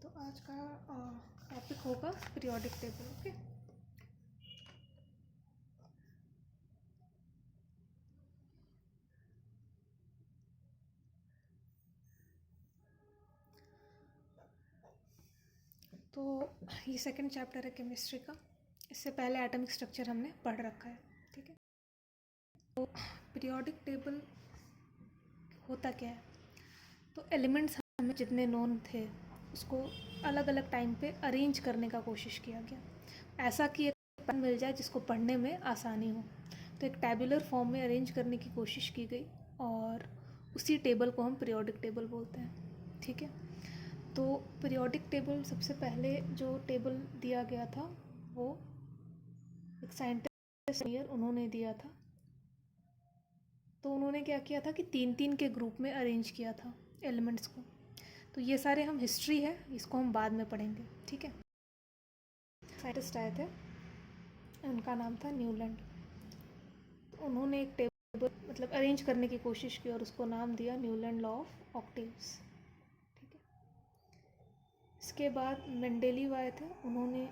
तो आज का टॉपिक होगा पीरियोडिक टेबल। ओके, तो ये सेकंड चैप्टर है केमिस्ट्री का। इससे पहले एटॉमिक स्ट्रक्चर हमने पढ़ रखा है। ठीक है, तो पीरियोडिक टेबल होता क्या है? तो एलिमेंट्स हमें जितने नोन थे उसको अलग अलग टाइम पे अरेंज करने का कोशिश किया गया, ऐसा कि एक पैटर्न मिल जाए जिसको पढ़ने में आसानी हो। तो एक टैबुलर फॉर्म में अरेंज करने की कोशिश की गई और उसी टेबल को हम पीरियोडिक टेबल बोलते हैं। ठीक है, तो पीरियोडिक टेबल सबसे पहले जो टेबल दिया गया था वो एक साइंटिस्ट उन्होंने दिया था। तो उन्होंने क्या किया था कि 3-3 के ग्रुप में अरेंज किया था एलिमेंट्स को। तो ये सारे हम हिस्ट्री है, इसको हम बाद में पढ़ेंगे। ठीक है, साइंटिस्ट आए थे, उनका नाम था न्यूलैंड। तो उन्होंने एक टेबल मतलब अरेंज करने की कोशिश की और उसको नाम दिया न्यूलैंड लॉ ऑफ ऑक्टेव्स। ठीक है, इसके बाद मेंडेलीव आए थे, उन्होंने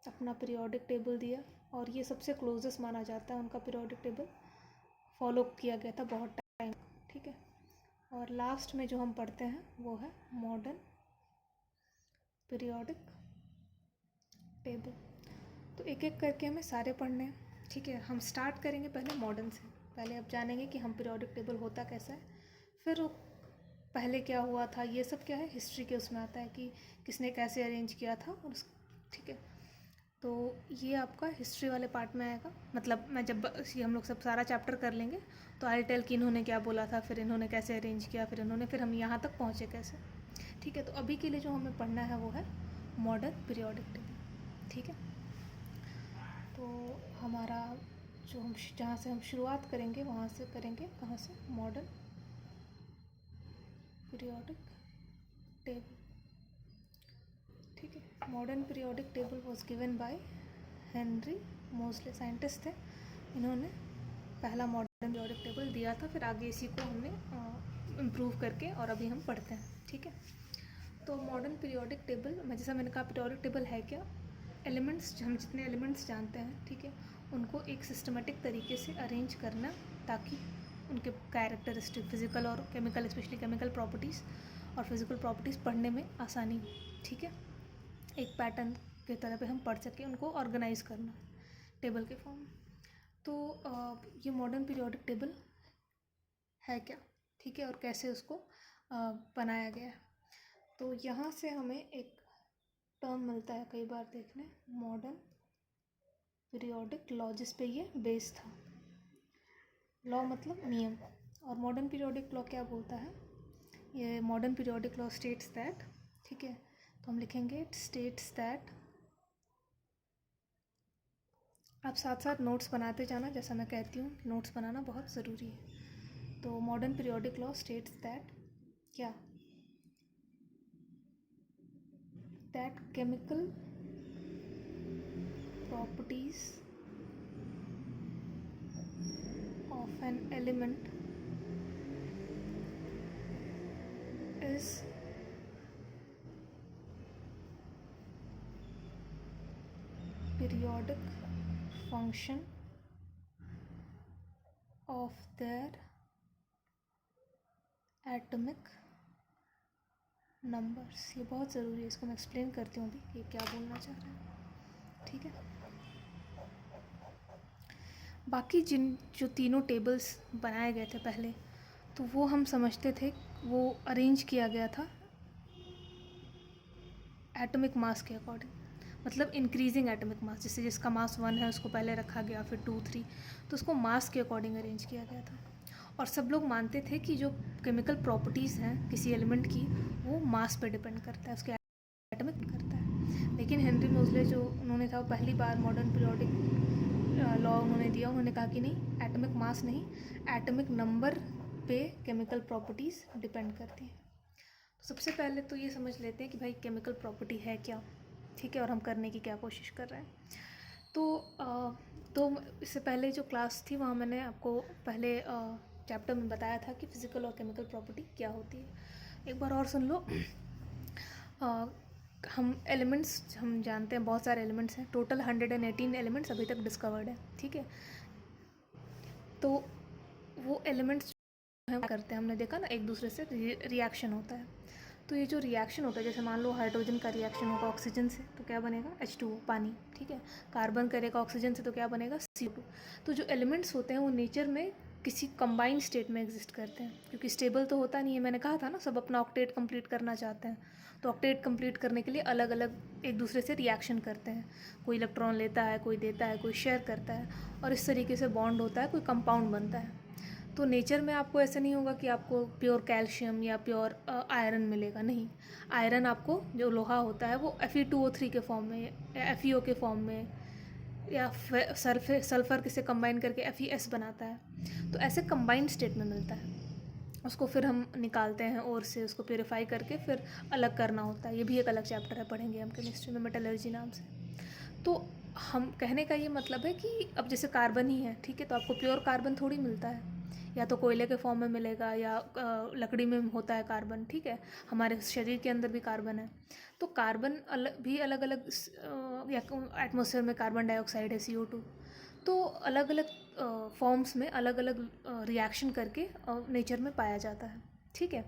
अपना पीरियोडिक टेबल दिया और ये सबसे क्लोजेस्ट माना जाता है। उनका पीरियोडिक टेबल फॉलो किया गया था बहुत टाइम। ठीक है, और लास्ट में जो हम पढ़ते हैं वो है मॉडर्न पीरियोडिक टेबल। तो एक एक करके हमें सारे पढ़ने हैं। ठीक है, हम स्टार्ट करेंगे पहले मॉडर्न से। पहले आप जानेंगे कि हम पीरियोडिक टेबल होता कैसा है, फिर वो पहले क्या हुआ था, ये सब क्या है हिस्ट्री के उसमें आता है कि किसने कैसे अरेंज किया था और ठीक है, तो ये आपका हिस्ट्री वाले पार्ट में आएगा। मतलब मैं जब ये हम लोग सब सारा चैप्टर कर लेंगे तो आई टेल कि इन्होंने क्या बोला था, फिर इन्होंने कैसे अरेंज किया, फिर हम यहाँ तक पहुँचे कैसे। ठीक है, तो अभी के लिए जो हमें पढ़ना है वो है मॉडर्न पीरियोडिक टेबल। ठीक है, तो हमारा जो हम जहाँ से हम शुरुआत करेंगे वहाँ से करेंगे, कहाँ से, मॉडर्न पीरियोडिक टेबल। ठीक है, modern periodic table was given by Henry मोजले, साइंटिस्ट थे। इन्होंने पहला मॉडर्न पीरियोडिक टेबल दिया था, फिर आगे इसी को हमने इम्प्रूव करके और अभी हम पढ़ते हैं। ठीक है, तो मॉडर्न पीरियोडिक टेबल में जैसा मैंने कहा पीरियोडिक टेबल है क्या, एलिमेंट्स, हम जितने एलिमेंट्स जानते हैं, ठीक है, उनको एक सिस्टमेटिक तरीके से अरेंज करना ताकि उनके कैरेक्टरिस्टिक फिज़िकल और केमिकल, स्पेशली केमिकल प्रॉपर्टीज़ और फिज़िकल प्रॉपर्टीज़ पढ़ने में आसानी हो। ठीक है, एक पैटर्न के तरह पे हम पढ़ सकें, उनको ऑर्गेनाइज करना टेबल के फॉर्म में। तो ये मॉडर्न पीरियोडिक टेबल है क्या, ठीक है, और कैसे उसको बनाया गया है। तो यहाँ से हमें एक टर्म मिलता है कई बार देखने, मॉडर्न पीरियोडिक लॉ, जिस पे ये बेस था। लॉ मतलब नियम, और मॉडर्न पीरियोडिक लॉ क्या बोलता है, ये modern periodic law states that, ठीक है, तो हम लिखेंगे इट स्टेट्स दैट। आप साथ साथ नोट्स बनाते जाना, जैसा मैं कहती हूँ नोट्स बनाना बहुत ज़रूरी है। तो modern periodic law states that क्या, that chemical properties of an element is periodic function of their atomic numbers। ये बहुत ज़रूरी है, इसको मैं एक्सप्लेन करती हूँ अभी ये क्या बोलना चाह रहा है। ठीक है, बाकी जो तीनों टेबल्स बनाए गए थे पहले, तो वो हम समझते थे वो अरेंज किया गया था एटॉमिक मास के अकॉर्डिंग, मतलब इंक्रीजिंग एटॉमिक मास, जैसे जिसका मास 1 है उसको पहले रखा गया, फिर 2, 3, तो उसको मास के अकॉर्डिंग अरेंज किया गया था। और सब लोग मानते थे कि जो केमिकल प्रॉपर्टीज़ हैं किसी एलिमेंट की, वो मास पे डिपेंड करता है, उसके एटॉमिक करता है। लेकिन हेनरी मोजले जो उन्होंने था, पहली बार मॉडर्न पीरियोडिक लॉ उन्होंने दिया, उन्होंने कहा कि नहीं, एटॉमिक मास नहीं, एटॉमिक नंबर पे केमिकल प्रॉपर्टीज़ डिपेंड करती हैं। तो सबसे पहले तो ये समझ लेते हैं कि भाई केमिकल प्रॉपर्टी है क्या, ठीक है, और हम करने की क्या कोशिश कर रहे हैं। तो इससे पहले जो क्लास थी वहाँ मैंने आपको पहले चैप्टर में बताया था कि फिज़िकल और केमिकल प्रॉपर्टी क्या होती है। एक बार और सुन लो। हम एलिमेंट्स हम जानते हैं, बहुत सारे एलिमेंट्स हैं, टोटल 118 एलिमेंट्स अभी तक डिस्कवर्ड है, ठीक है। तो वो एलिमेंट्स हैं करते हैं, हमने देखा ना एक दूसरे से रिएक्शन होता है। तो ये जो रिएक्शन होता है, जैसे मान लो हाइड्रोजन का रिएक्शन होगा ऑक्सीजन से तो क्या बनेगा H2O पानी, ठीक है। कार्बन करेगा ऑक्सीजन से तो क्या बनेगा CO2। तो जो एलिमेंट्स होते हैं वो नेचर में किसी कंबाइंड स्टेट में एग्जिस्ट करते हैं, क्योंकि स्टेबल तो होता नहीं है। मैंने कहा था ना, सब अपना ऑक्टेट कंप्लीट करना चाहते हैं, तो ऑक्टेट कंप्लीट करने के लिए अलग अलग एक दूसरे से रिएक्शन करते हैं। कोई इलेक्ट्रॉन लेता है, कोई देता है, कोई शेयर करता है, और इस तरीके से बॉन्ड होता है, कोई कंपाउंड बनता है। तो नेचर में आपको ऐसा नहीं होगा कि आपको प्योर कैल्शियम या प्योर आयरन मिलेगा, नहीं। आयरन आपको, जो लोहा होता है, वो Fe2O3 के फॉर्म में या FeO के फॉर्म में, या सल्फर से कंबाइन करके FeS बनाता है। तो ऐसे कंबाइंड स्टेट में मिलता है, उसको फिर हम निकालते हैं और से उसको प्योरीफाई करके फिर अलग करना होता है। ये भी एक अलग चैप्टर है, पढ़ेंगे हम केमिस्ट्री में, मेटलर्जी नाम से। तो हम कहने का ये मतलब है कि अब जैसे कार्बन ही है, ठीक है, तो आपको प्योर कार्बन थोड़ी मिलता है, या तो कोयले के फॉर्म में मिलेगा या लकड़ी में होता है कार्बन, ठीक है। हमारे शरीर के अंदर भी कार्बन है। तो कार्बन भी अलग अलग, या एटमॉस्फेयर में कार्बन डाइऑक्साइड है CO2। तो अलग अलग फॉर्म्स में अलग अलग रिएक्शन करके नेचर में पाया जाता है, ठीक है।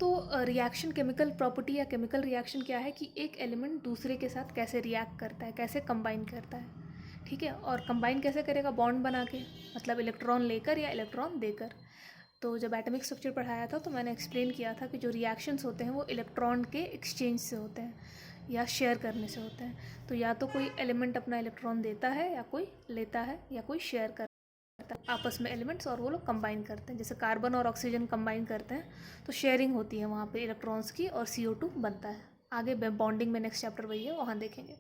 तो रिएक्शन, केमिकल प्रॉपर्टी या केमिकल रिएक्शन क्या है कि एक एलिमेंट दूसरे के साथ कैसे रिएक्ट करता है, कैसे कंबाइन करता है, ठीक है। और कंबाइन कैसे करेगा, बॉन्ड बना के, मतलब इलेक्ट्रॉन लेकर या इलेक्ट्रॉन देकर। तो जब एटॉमिक स्ट्रक्चर पढ़ाया था तो मैंने एक्सप्लेन किया था कि जो रिएक्शंस होते हैं वो इलेक्ट्रॉन के एक्सचेंज से होते हैं या शेयर करने से होते हैं। तो या तो कोई एलिमेंट अपना इलेक्ट्रॉन देता है, या कोई लेता है, या कोई शेयर करता है आपस में एलिमेंट्स, और वो लोग कंबाइन करते हैं। जैसे कार्बन और ऑक्सीजन कंबाइन करते हैं तो शेयरिंग होती है वहाँ पे इलेक्ट्रॉन्स की, और CO2 बनता है। आगे बॉन्डिंग में नेक्स्ट चैप्टर वही है, वहाँ देखेंगे।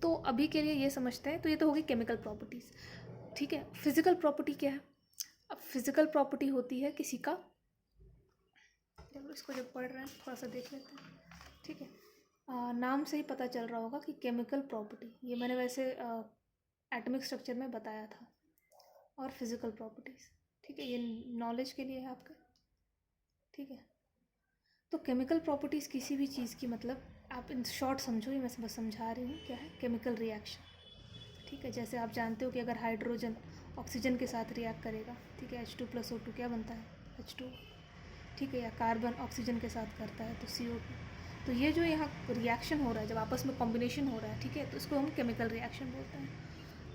तो अभी के लिए ये समझते हैं। तो ये तो होगी केमिकल प्रॉपर्टीज़, ठीक है। फिजिकल प्रॉपर्टी क्या है? अब फिजिकल प्रॉपर्टी होती है किसी का, जब इसको जब पढ़ रहे हैं थोड़ा सा देख लेते हैं, ठीक है। नाम से ही पता चल रहा होगा कि केमिकल प्रॉपर्टी, ये मैंने वैसे एटॉमिक स्ट्रक्चर में बताया था। और फिजिकल प्रॉपर्टीज़, ठीक है, ये नॉलेज के लिए है आपका, ठीक है। तो केमिकल प्रॉपर्टीज़ किसी भी चीज़ की, मतलब आप इन शॉर्ट समझो, ये मैं बस समझा रही हूँ क्या है केमिकल रिएक्शन, ठीक है। जैसे आप जानते हो कि अगर हाइड्रोजन ऑक्सीजन के साथ रिएक्ट करेगा, ठीक है, H2+O2 क्या बनता है H2, ठीक है। या कार्बन ऑक्सीजन के साथ करता है तो CO2। तो ये जो यहाँ रिएक्शन हो रहा है, जब आपस में कॉम्बिनेशन हो रहा है, ठीक है, तो इसको हम केमिकल रिएक्शन बोलते हैं,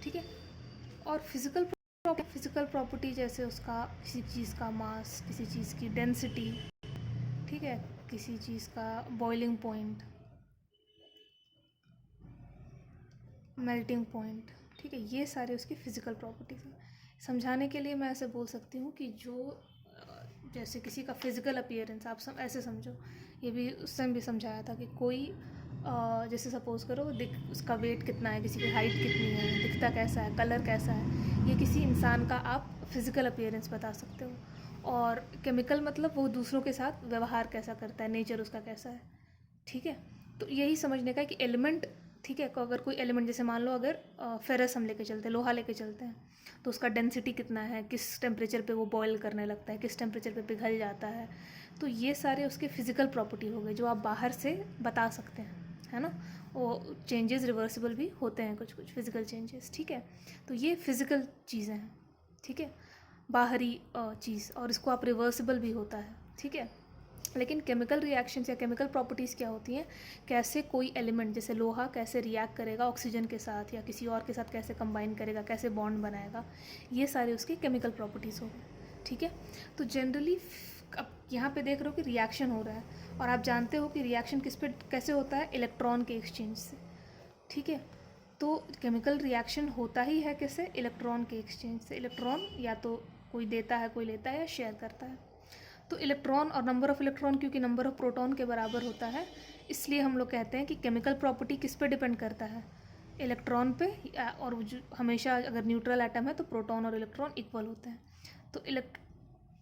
ठीक है। और फिजिकल प्रॉपर्टी जैसे उसका किसी चीज़ का मास, किसी चीज़ की डेंसिटी, ठीक है, किसी चीज़ का बॉइलिंग पॉइंट, मेल्टिंग पॉइंट, ठीक है, ये सारे उसकी फ़िज़िकल प्रॉपर्टीज़ हैं। समझाने के लिए मैं ऐसे बोल सकती हूँ कि जो जैसे किसी का फिज़िकल अपीयरेंस, आप ऐसे समझो, ये भी उस टाइम भी समझाया था कि कोई जैसे सपोज़ करो उसका वेट कितना है, किसी की हाइट कितनी है, दिखता कैसा है, कलर कैसा है, ये किसी इंसान का आप फिज़िकल अपीयरेंस बता सकते हो। और केमिकल मतलब वो दूसरों के साथ व्यवहार कैसा करता है, नेचर उसका कैसा है, ठीक है। तो यही समझने का है कि एलिमेंट, ठीक है, अगर कोई एलिमेंट, जैसे मान लो अगर फेरस हम लेके चलते हैं, लोहा लेके चलते हैं, तो उसका डेंसिटी कितना है, किस टेम्परेचर पे वो बॉयल करने लगता है, किस टेम्परेचर पे पिघल जाता है। तो ये सारे उसके फिज़िकल प्रॉपर्टी हो गए जो आप बाहर से बता सकते हैं, है ना। वो चेंजेस रिवर्सिबल भी होते हैं, कुछ कुछ फिज़िकल चेंजेस, ठीक है। तो ये फिज़िकल चीज़ें हैं, ठीक है, बाहरी चीज़, और इसको आप रिवर्सिबल भी होता है, ठीक है। लेकिन केमिकल रिएक्शंस या केमिकल प्रॉपर्टीज़ क्या होती हैं, कैसे कोई एलिमेंट जैसे लोहा कैसे रिएक्ट करेगा ऑक्सीजन के साथ या किसी और के साथ कैसे कंबाइन करेगा, कैसे बॉन्ड बनाएगा, ये सारे उसकी केमिकल प्रॉपर्टीज़ हो गए, ठीक है। तो जनरली अब यहाँ पे देख रहे हो कि रिएक्शन हो रहा है, और आप जानते हो कि रिएक्शन किस पे कैसे होता है, इलेक्ट्रॉन के एक्सचेंज से, ठीक है। तो केमिकल रिएक्शन होता ही है कैसे, इलेक्ट्रॉन के एक्सचेंज से। इलेक्ट्रॉन या तो कोई देता है, कोई लेता है, या शेयर करता है। तो इलेक्ट्रॉन और नंबर ऑफ़ इलेक्ट्रॉन क्योंकि नंबर ऑफ़ प्रोटॉन के बराबर होता है, इसलिए हम लोग कहते हैं कि केमिकल प्रॉपर्टी किस पे डिपेंड करता है, इलेक्ट्रॉन पे। और जो हमेशा अगर न्यूट्रल एटम है तो प्रोटॉन और इलेक्ट्रॉन इक्वल होते हैं। तो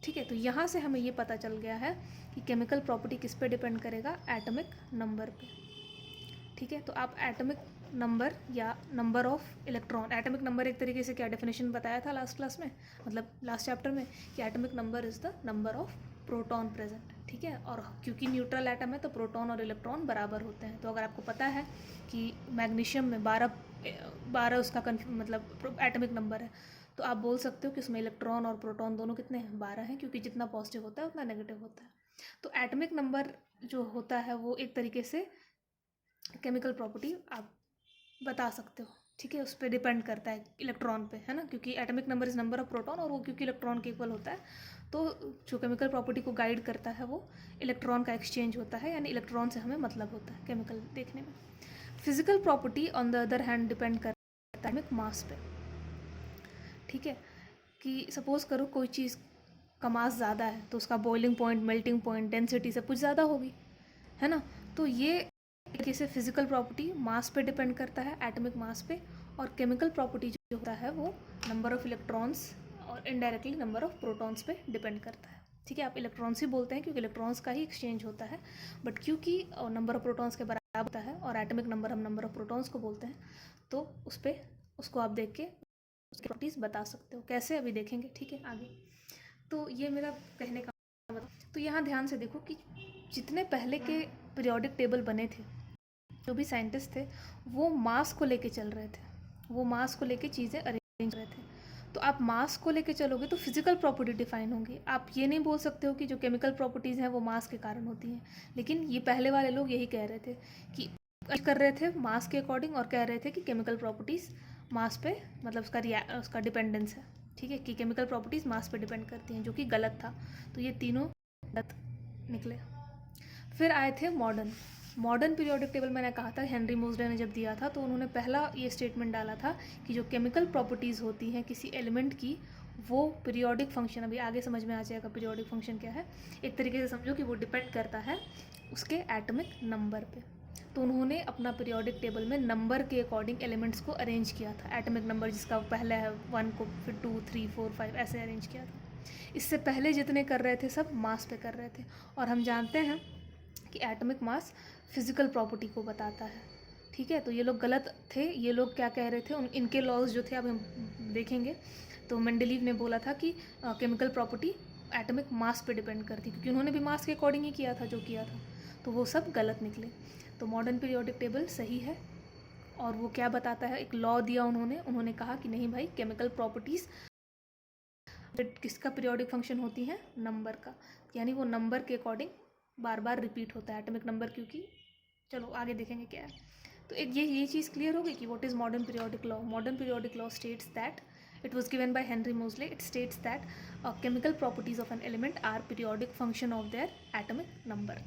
ठीक है, तो यहाँ से हमें ये पता चल गया है कि केमिकल प्रॉपर्टी किस पे डिपेंड करेगा, एटॉमिक नंबर पे, ठीक है। तो आप एटॉमिक नंबर या number of electron. Atomic number एक तरीके से क्या डेफिनेशन बताया था लास्ट क्लास में, मतलब लास्ट चैप्टर में, कि atomic number is the number of proton present, ठीक है। और क्योंकि न्यूट्रल एटम है तो प्रोटॉन और इलेक्ट्रॉन बराबर होते हैं। तो अगर आपको पता है कि मैग्नीशियम में 12 उसका मतलब एटॉमिक नंबर है, तो आप बोल सकते हो कि उसमें इलेक्ट्रॉन और प्रोटॉन दोनों कितने हैं, 12 हैं, क्योंकि जितना पॉजिटिव होता है उतना नेगेटिव होता है। तो एटॉमिक नंबर जो होता है वो एक तरीके से केमिकल प्रॉपर्टी आप बता सकते हो, ठीक है। उस पर डिपेंड करता है इलेक्ट्रॉन पे, है ना, क्योंकि atomic number is number of proton, और वो क्योंकि इलेक्ट्रॉन के इक्वल होता है, तो जो केमिकल प्रॉपर्टी को गाइड करता है वो इलेक्ट्रॉन का एक्सचेंज होता है, यानी इलेक्ट्रॉन से हमें मतलब होता है केमिकल देखने में। Physical property on the other hand depend करता है एटॉमिक मास पे, ठीक है। कि सपोज करो कोई चीज़ का मास ज़्यादा है तो उसका boiling point, melting point, density सब कुछ ज़्यादा होगी, है ना। तो ये तरीके से फिजिकल प्रॉपर्टी मास पे डिपेंड करता है, एटॉमिक मास पे। और केमिकल प्रॉपर्टी जो होता है वो नंबर ऑफ इलेक्ट्रॉन्स और इनडायरेक्टली नंबर ऑफ प्रोटॉन्स पे डिपेंड करता है, ठीक है। आप इलेक्ट्रॉन्स ही बोलते हैं क्योंकि इलेक्ट्रॉन्स का ही एक्सचेंज होता है, बट क्योंकि नंबर ऑफ प्रोटॉन्स के बराबर होता है और एटॉमिक नंबर हम नंबर ऑफ प्रोटॉन्स को बोलते हैं, तो उस पर उसको आप देख के उसकी प्रॉपर्टीज़ बता सकते हो। कैसे, अभी देखेंगे, ठीक है, आगे। तो ये मेरा कहने का मतलब। तो यहाँ ध्यान से देखो कि जितने पहले के पीरियोडिक टेबल बने थे, जो भी साइंटिस्ट थे वो मास को लेके चल रहे थे, वो मास को लेके चीज़ें अरेंज कर रहे थे। तो आप मास को लेके चलोगे तो फिजिकल प्रॉपर्टी डिफाइन होंगी। आप ये नहीं बोल सकते हो कि जो केमिकल प्रॉपर्टीज़ हैं वो मास के कारण होती हैं, लेकिन ये पहले वाले लोग यही कह रहे थे कि कर रहे थे मास के अकॉर्डिंग, और कह रहे थे कि केमिकल प्रॉपर्टीज़ मास पे मतलब उसका डिपेंडेंस है, ठीक है, कि केमिकल प्रॉपर्टीज़ मास पे डिपेंड करती हैं, जो कि गलत था। तो ये तीनों गलत निकले। फिर आए थे मॉडर्न पीरियोडिक टेबल। मैंने कहा था हेनरी मोज़ले ने जब दिया था तो उन्होंने पहला ये स्टेटमेंट डाला था कि जो केमिकल प्रॉपर्टीज़ होती हैं किसी एलिमेंट की, वो पीरियोडिक फंक्शन, अभी आगे समझ में आ जाएगा पीरियोडिक फंक्शन क्या है, एक तरीके से समझो कि वो डिपेंड करता है उसके एटॉमिक नंबर पे। तो उन्होंने अपना पीरियोडिक टेबल में नंबर के अकॉर्डिंग एलिमेंट्स को अरेंज किया था। एटॉमिक नंबर जिसका पहला है 1 को, फिर 2, 3, 4, 5 ऐसे अरेंज किया था। इससे पहले जितने कर रहे थे सब मास पे कर रहे थे, और हम जानते हैं कि एटॉमिक मास फिजिकल प्रॉपर्टी को बताता है, ठीक है। तो ये लोग गलत थे। ये लोग क्या कह रहे थे, इनके लॉज जो थे अब हम देखेंगे। तो मेंडलीव ने बोला था कि केमिकल प्रॉपर्टी एटॉमिक मास पे डिपेंड करती, क्योंकि उन्होंने भी मास के अकॉर्डिंग ही किया था जो किया था, तो वो सब गलत निकले। तो मॉडर्न पीरियोडिक टेबल सही है। और वो क्या बताता है, एक लॉ दिया उन्होंने कहा कि नहीं भाई, केमिकल प्रॉपर्टीज़ किसका पीरियोडिक फंक्शन होती है, नंबर का, यानी वो नंबर के अकॉर्डिंग बार बार रिपीट होता है एटॉमिक नंबर, क्योंकि चलो आगे देखेंगे क्या है। तो एक ये चीज़ क्लियर होगी कि what is modern periodic law. Modern periodic law states that it was given by Henry Moseley. It states that chemical properties of an element are periodic function of their atomic number,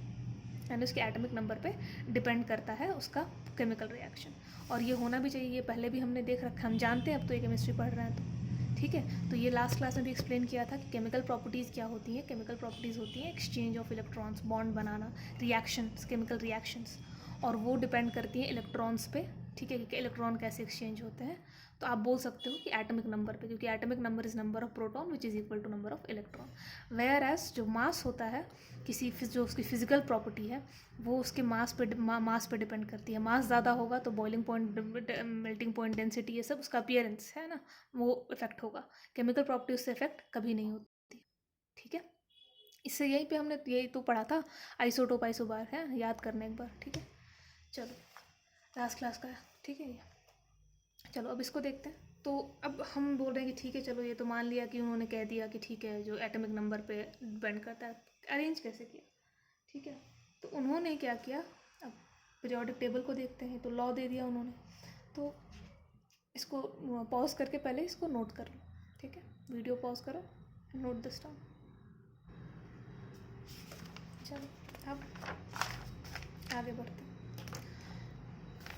यानी उसके atomic number पे depend करता है उसका chemical reaction. और ये होना भी चाहिए, ये पहले भी हमने देख रखा, हम जानते हैं, अब तो ये केमिस्ट्री पढ़ रहे हैं तो ठीक है। तो ये लास्ट क्लास में भी एक्सप्लेन किया था कि केमिकल प्रॉपर्टीज़ क्या होती हैं। केमिकल प्रॉपर्टीज़ होती हैं exchange of electrons, bond banana, reactions, chemical reactions, और वो डिपेंड करती हैं इलेक्ट्रॉन्स पे, ठीक है, कि इलेक्ट्रॉन कैसे एक्सचेंज होते हैं। तो आप बोल सकते हो कि एटॉमिक नंबर पे, क्योंकि atomic number is number of proton which is equal to number of electron. Whereas जो मास होता है किसी जो उसकी फिजिकल प्रॉपर्टी है वो उसके मास पे डिपेंड करती है। मास ज़्यादा होगा तो boiling point, melting point, density, ये सब उसका अपीयरेंस है ना, वो इफेक्ट होगा। केमिकल प्रॉपर्टी उससे इफेक्ट कभी नहीं होती, ठीक है। इससे यहीं पे हमने यही तो पढ़ा था, आइसोटोप आइसोबार है, याद करना एक बार, ठीक है। चलो लास्ट क्लास का है, ठीक है ये। चलो अब इसको देखते हैं। तो अब हम बोल रहे हैं कि ठीक है, चलो ये तो मान लिया कि उन्होंने कह दिया कि ठीक है जो एटॉमिक नंबर पे डिपेंड करता है, अरेंज कैसे किया, ठीक है। तो उन्होंने क्या किया, अब पीरियोडिक टेबल को देखते हैं। तो लॉ दे दिया उन्होंने, तो इसको पॉज करके पहले इसको नोट कर लो, ठीक है। वीडियो पॉज करो, नोट दिस डाउन। चलो अब आगे बढ़ते हैं।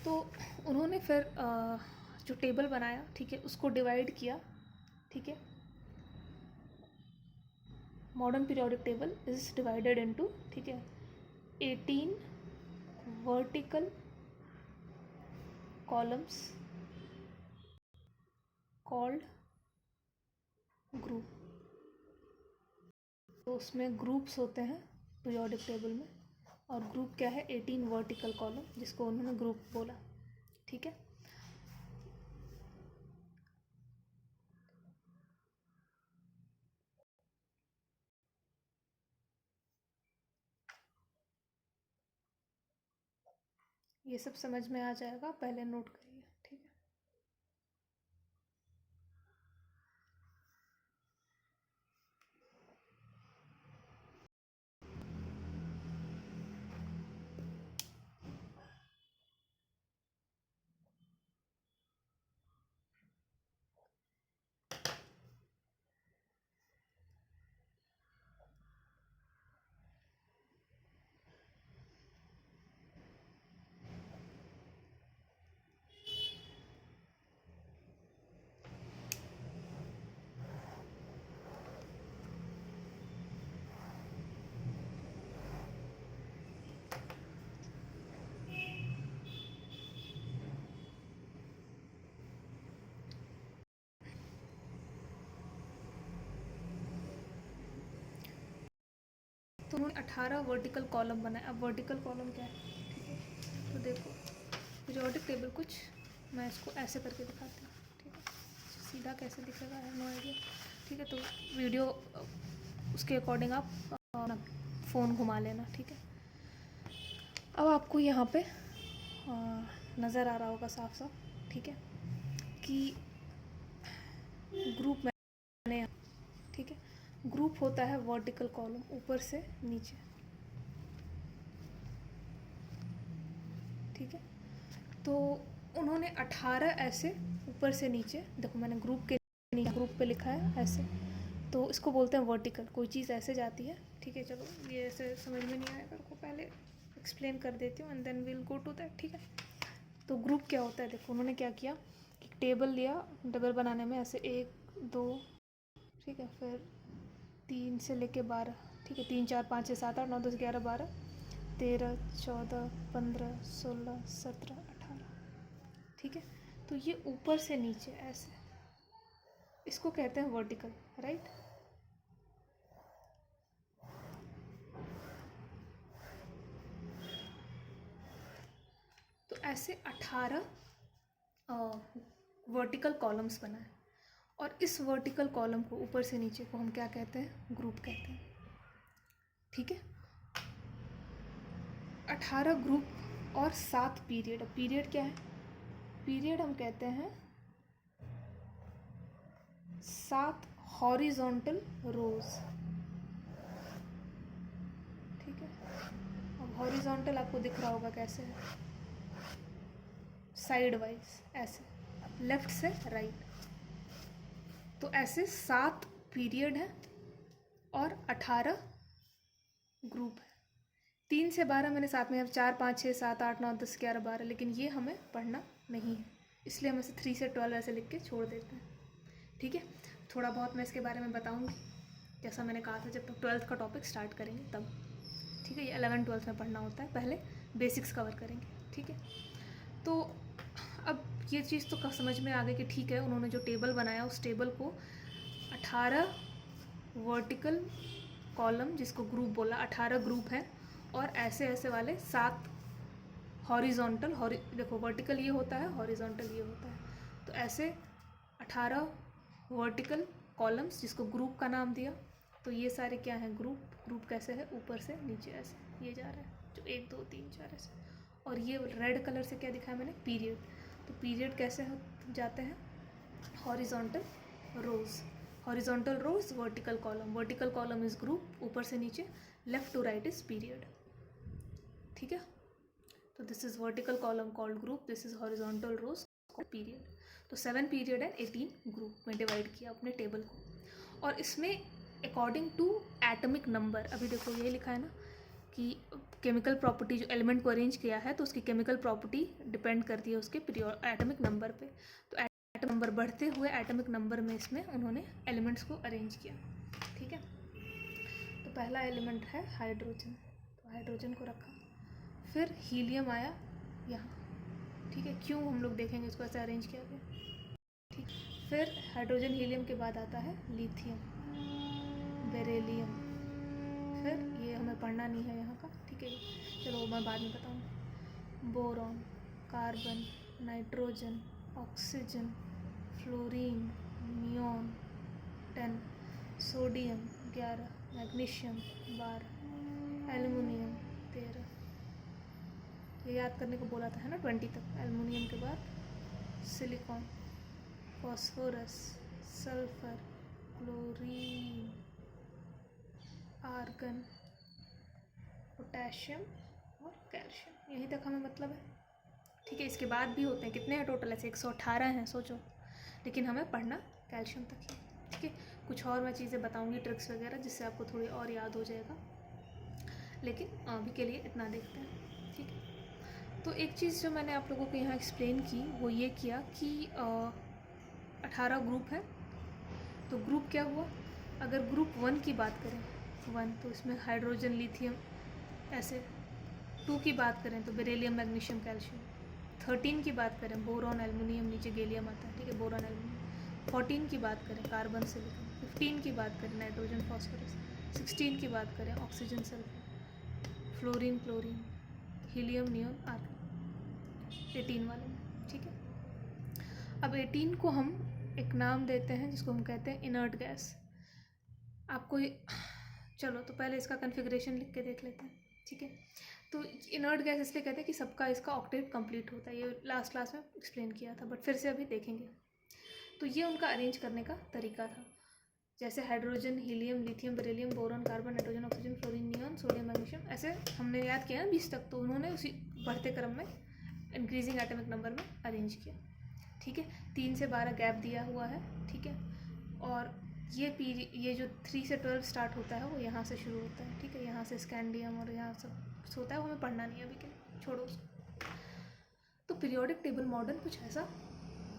तो उन्होंने फिर जो टेबल बनाया, ठीक है, उसको डिवाइड किया, ठीक है। Modern periodic table is divided into, ठीक है, 18 वर्टिकल कॉलम्स कॉल्ड ग्रुप। तो उसमें ग्रुप्स होते हैं पीरियोडिक टेबल में, और ग्रुप क्या है, 18 वर्टिकल कॉलम, जिसको उन्होंने ग्रुप बोला, ठीक है। ये सब समझ में आ जाएगा, पहले नोट करिए, ठीक है। तो उन्होंने 18 वर्टिकल कॉलम बनाए। अब वर्टिकल कॉलम क्या है, ठीक है। तो देखो पीरियोडिक टेबल कुछ, मैं इसको ऐसे करके दिखाती हूँ, ठीक है। सीधा कैसे दिखेगा है नो आइडिया, ठीक है। तो वीडियो उसके अकॉर्डिंग आप फ़ोन घुमा लेना, ठीक है। अब आपको यहाँ पे नज़र आ रहा होगा साफ साफ, ठीक है, कि ग्रुप मैंने, ठीक है। ग्रुप होता है वर्टिकल कॉलम, ऊपर से नीचे, ठीक है। तो उन्होंने 18 ऐसे ऊपर से नीचे, देखो मैंने ग्रुप के नीचे ग्रुप पे लिखा है ऐसे, तो इसको बोलते हैं वर्टिकल। कोई चीज़ ऐसे जाती है, ठीक है। चलो ये ऐसे समझ में नहीं आएगा, को पहले एक्सप्लेन कर देती हूँ and then will go to that, ठीक है। तो ग्रुप क्या होता है, देखो उन्होंने क्या किया कि टेबल लिया, टेबल बनाने में ऐसे 1 2, ठीक है, फिर 3 से लेके 12, ठीक है, 3 4 5 6 7 8 9 10 11 12 13 14 15 16 17 18, ठीक है। तो ये ऊपर से नीचे ऐसे, इसको कहते हैं वर्टिकल, राइट। तो ऐसे 18 वर्टिकल कॉलम्स बनाए, और इस वर्टिकल कॉलम को ऊपर से नीचे को हम क्या कहते हैं, ग्रुप कहते हैं, ठीक है। 18 ग्रुप और 7 पीरियड। पीरियड क्या है, पीरियड हम कहते हैं 7 हॉरिजॉन्टल रोज, ठीक है। अब हॉरिजॉन्टल आपको दिख रहा होगा कैसे है, साइड वाइज ऐसे, लेफ्ट से राइट। तो ऐसे 7 पीरियड है और 18 ग्रुप है। 3 से 12 मैंने साथ में, अब 4 5 6 7 8 9 10 11 12, लेकिन ये हमें पढ़ना नहीं है, इसलिए हम इसे 3 से 12 ऐसे लिख के छोड़ देते हैं, ठीक है। थोड़ा बहुत मैं इसके बारे में बताऊंगी, जैसा मैंने कहा था जब 12th का टॉपिक स्टार्ट करेंगे तब, ठीक है। ये 11 12 में पढ़ना होता है, पहले बेसिक्स कवर करेंगे, ठीक है। तो अब ये चीज़ तो समझ में आ गई कि ठीक है, उन्होंने जो टेबल बनाया उस टेबल को 18 वर्टिकल कॉलम, जिसको ग्रुप बोला, 18 ग्रुप हैं, और ऐसे ऐसे वाले 7 हॉरिजॉन्टल, देखो वर्टिकल ये होता है, हॉरिजॉन्टल ये होता है। तो ऐसे 18 वर्टिकल कॉलम्स, जिसको ग्रुप का नाम दिया। तो ये सारे क्या हैं, ग्रुप। ग्रुप कैसे है, ऊपर से नीचे ऐसे ये जा रहा है, जो 1 2 3 4 ऐसे। और ये रेड कलर से क्या दिखाया मैंने, पीरियड। तो पीरियड कैसे जाते हैं, horizontal rows, horizontal rows, vertical column. Vertical column is group, ऊपर से नीचे, left to right is period, ठीक है। तो this is vertical column called group, this is horizontal rows called period. तो 7 पीरियड एंड 18 ग्रुप में डिवाइड किया अपने टेबल को। और इसमें अकॉर्डिंग टू एटमिक नंबर, अभी देखो ये लिखा है ना कि केमिकल प्रॉपर्टी, जो एलिमेंट को अरेंज किया है तो उसकी केमिकल प्रॉपर्टी डिपेंड करती है उसके एटमिक नंबर पे। तो एटमिक नंबर बढ़ते हुए एटमिक नंबर में इसमें उन्होंने एलिमेंट्स को अरेंज किया, ठीक है। तो पहला एलिमेंट है हाइड्रोजन, तो हाइड्रोजन को रखा, फिर हीलियम आया यहाँ, ठीक है। क्यों हम लोग देखेंगे इसको ऐसे अरेंज किया गया, ठीक। फिर हाइड्रोजन हीलियम के बाद आता है लिथियम, बेरिलियम, फिर ये हमें पढ़ना नहीं है यहाँ का, ठीक है, चलो मैं बाद में बताऊँगी। Boron, carbon, nitrogen, oxygen, fluorine, neon 10, sodium 11, magnesium 12, aluminium 13। ये याद करने को बोला था है ना 20 तक। एल्युमिनियम के बाद silicon, phosphorus, sulphur, chlorine, argon, potassium और कैल्शियम। यहीं तक हमें मतलब है, ठीक है। इसके बाद भी होते हैं, कितने हैं टोटल? ऐसे 118 हैं, सोचो। लेकिन हमें पढ़ना कैल्शियम तक ही, ठीक है। कुछ और मैं चीज़ें बताऊंगी, ट्रिक्स वगैरह, जिससे आपको थोड़ी और याद हो जाएगा। लेकिन अभी के लिए इतना देखते हैं, ठीक है। तो एक चीज़ जो मैंने आप लोगों को यहाँ एक्सप्लेन की वो ये किया कि 18 ग्रुप है। तो ग्रुप क्या हुआ? अगर ग्रुप 1 की बात करें, 1 तो इसमें हाइड्रोजन, लिथियम ऐसे। 2 की बात करें तो बेरिलियम, मैग्नीशियम, कैल्शियम। 13 की बात करें बोरॉन, एल्युमिनियम, नीचे गैलियम आता है, ठीक है, बोरॉन, एल्युमिनियम। 14 की बात करें कार्बन, सिलिकॉन। 15 की बात करें नाइट्रोजन, फॉस्फोरस। 16 की बात करें oxygen, sulphur, fluorine, chlorine, helium, neon, argon. 18 वाले में, ठीक है। अब 18 को हम एक नाम देते हैं जिसको हम कहते हैं इनर्ट गैस। आपको चलो तो पहले इसका कन्फिग्रेशन लिख के देख लेते हैं, ठीक है। तो इनर्ट गैस इसलिए कहते हैं कि सबका इसका ऑक्टेट कंप्लीट होता है। ये लास्ट क्लास में एक्सप्लेन किया था, बट फिर से अभी देखेंगे। तो ये उनका अरेंज करने का तरीका था। जैसे hydrogen, helium, lithium, beryllium, boron, carbon, nitrogen, oxygen, fluorine, neon, sodium, magnesium, ऐसे हमने याद किया ना 20 तक। तो उन्होंने उसी बढ़ते क्रम में इंक्रीजिंग एटॉमिक नंबर में अरेंज किया, ठीक है। 3 से 12 गैप दिया हुआ है, ठीक है। और ये जो 3 से 12 स्टार्ट होता है वो यहाँ से शुरू होता है, ठीक है। यहाँ से स्कैंडियम और यहाँ सब होता है, वो हमें पढ़ना नहीं है अभी के लिए, छोड़ो उसको। तो पीरियोडिक टेबल मॉडर्न कुछ ऐसा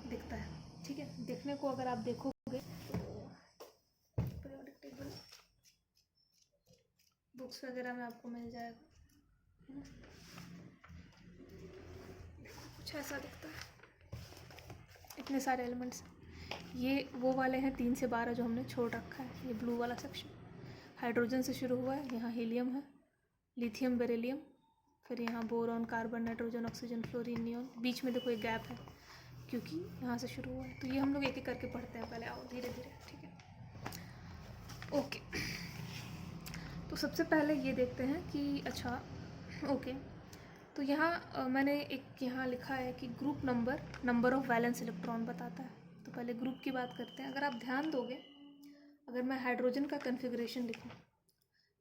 दिखता है, ठीक है। देखने को अगर आप देखोगे तो पीरियोडिक टेबल बुक्स वगैरह में आपको मिल जाएगा, कुछ ऐसा दिखता है, इतने सारे एलिमेंट्स। ये वो वाले हैं 3 से 12 जो हमने छोड़ रखा है, ये ब्लू वाला सेक्शन। हाइड्रोजन से शुरू हुआ है, यहाँ हीलियम है, लिथियम, बेरिलियम, फिर यहाँ boron, carbon, nitrogen, oxygen, fluorine, neon. बीच में देखो एक गैप है क्योंकि यहाँ से शुरू हुआ है। तो ये हम लोग एक एक करके पढ़ते हैं, पहले आओ धीरे धीरे, ठीक है। ओके, तो सबसे पहले ये देखते हैं कि अच्छा ओके, तो यहाँ मैंने एक यहाँ लिखा है कि group number of valence electron बताता है। तो पहले ग्रुप की बात करते हैं। अगर आप ध्यान दोगे, अगर मैं हाइड्रोजन का कन्फिग्रेशन लिखूँ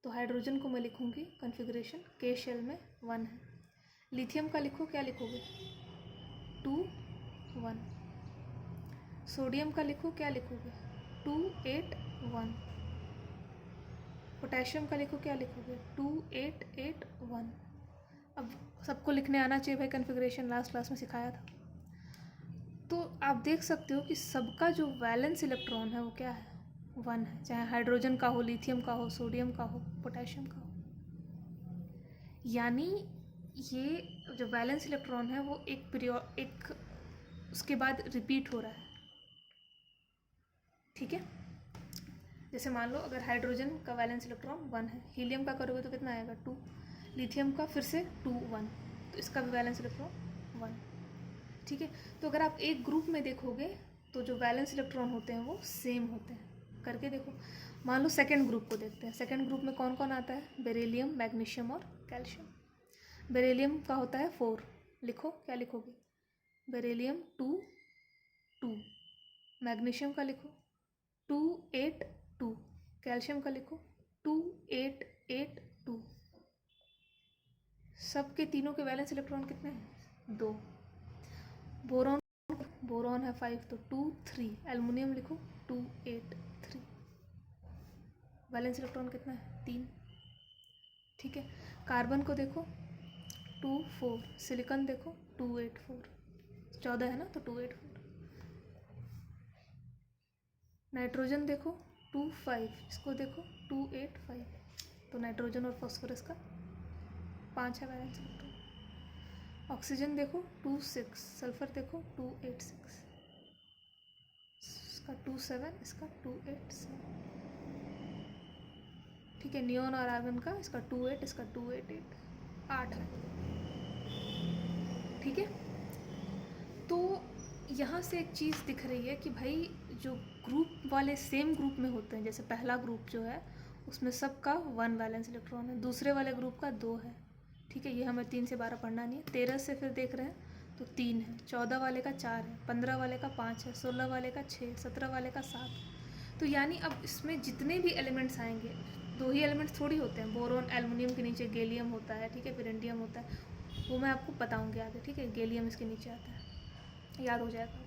तो हाइड्रोजन को मैं लिखूँगी कन्फिग्रेशन के शेल में 1 है। लिथियम का लिखो, क्या लिखोगे? 2 1। सोडियम का लिखो, क्या लिखोगे? 2 8 1। पोटेशियम का लिखो, क्या लिखोगे? 2 8 8 1। अब सबको लिखने आना चाहिए भाई, कन्फिग्रेशन लास्ट क्लास में सिखाया था। तो आप देख सकते हो कि सबका जो वैलेंस इलेक्ट्रॉन है वो क्या है? 1 है, चाहे हाइड्रोजन का हो, लिथियम का हो, सोडियम का हो, पोटेशियम का हो। यानी ये जो वैलेंस इलेक्ट्रॉन है वो एक उसके बाद रिपीट हो रहा है, ठीक है। जैसे मान लो अगर हाइड्रोजन का वैलेंस इलेक्ट्रॉन 1 है, हीलियम का करोगे तो कितना आएगा? 2। लिथियम का फिर से 2 1, तो इसका भी वैलेंस इलेक्ट्रॉन 1, ठीक है। तो अगर आप एक ग्रुप में देखोगे तो जो वैलेंस इलेक्ट्रॉन होते हैं वो सेम होते हैं। करके देखो, मान लो सेकेंड ग्रुप को देखते हैं। सेकेंड ग्रुप में कौन कौन आता है? बेरिलियम, मैग्नीशियम और कैल्शियम। बेरिलियम का होता है 4, लिखो, क्या लिखोगे? बेरिलियम 2 2। मैग्नीशियम का लिखो 2 8 2। कैल्शियम का लिखो 2 8 8 2। सबके तीनों के वैलेंस इलेक्ट्रॉन कितने हैं? 2। बोरॉन है 5, तो 2 3। एल्युमिनियम लिखो 2 8 3। वैलेंस इलेक्ट्रॉन कितना है? 3, ठीक है। कार्बन को देखो 2 4। सिलिकॉन देखो 2 8 4। 14 है ना, तो 2 8 4। नाइट्रोजन देखो 2 5। इसको देखो 2 8 5। तो नाइट्रोजन और फास्फोरस का 5 है वैलेंस इलेक्ट्रॉन। ऑक्सीजन देखो 2 6। सल्फर देखो 2 8 6। इसका 2 7, इसका 2 8 7, ठीक है। नियॉन और आर्गन का, इसका 2 8, इसका 2 8 8, 8 है, ठीक है। तो यहाँ से एक चीज़ दिख रही है कि भाई जो ग्रुप वाले सेम ग्रुप में होते हैं, जैसे पहला ग्रुप जो है उसमें सबका 1 वैलेंस इलेक्ट्रॉन है, दूसरे वाले ग्रुप का 2 है, ठीक है। ये हमें 3 से 12 पढ़ना नहीं है। 13 से फिर देख रहे हैं तो 3 है, 14 वाले का 4 है, 15 वाले का 5 है, 16 वाले का 6, 17 वाले का 7। तो यानी अब इसमें जितने भी एलिमेंट्स आएंगे, 2 ही एलिमेंट्स थोड़ी होते हैं, बोरोन एल्युमिनियम के नीचे गैलियम होता है, ठीक है, फिर इंडियम होता है, वो मैं आपको बताऊँगी आगे, ठीक है। गैलियम इसके नीचे आता है, याद हो जाएगा,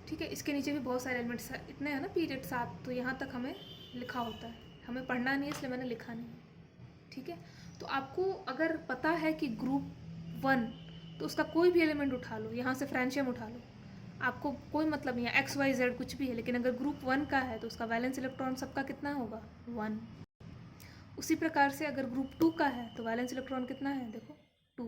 ठीक है। इसके नीचे भी बहुत सारे एलिमेंट्स इतने हैं ना, पीरियड 7, तो यहाँ तक हमें लिखा होता है, हमें पढ़ना नहीं है इसलिए मैंने लिखा नहीं है, ठीक है। तो आपको अगर पता है कि ग्रुप 1, तो उसका कोई भी एलिमेंट उठा लो, यहाँ से फ्रेंशियम उठा लो, आपको कोई मतलब नहीं है, XYZ कुछ भी है, लेकिन अगर ग्रुप 1 का है तो उसका वैलेंस इलेक्ट्रॉन सबका कितना होगा, 1। उसी प्रकार से अगर ग्रुप 2 का है तो वैलेंस इलेक्ट्रॉन कितना है, देखो 2,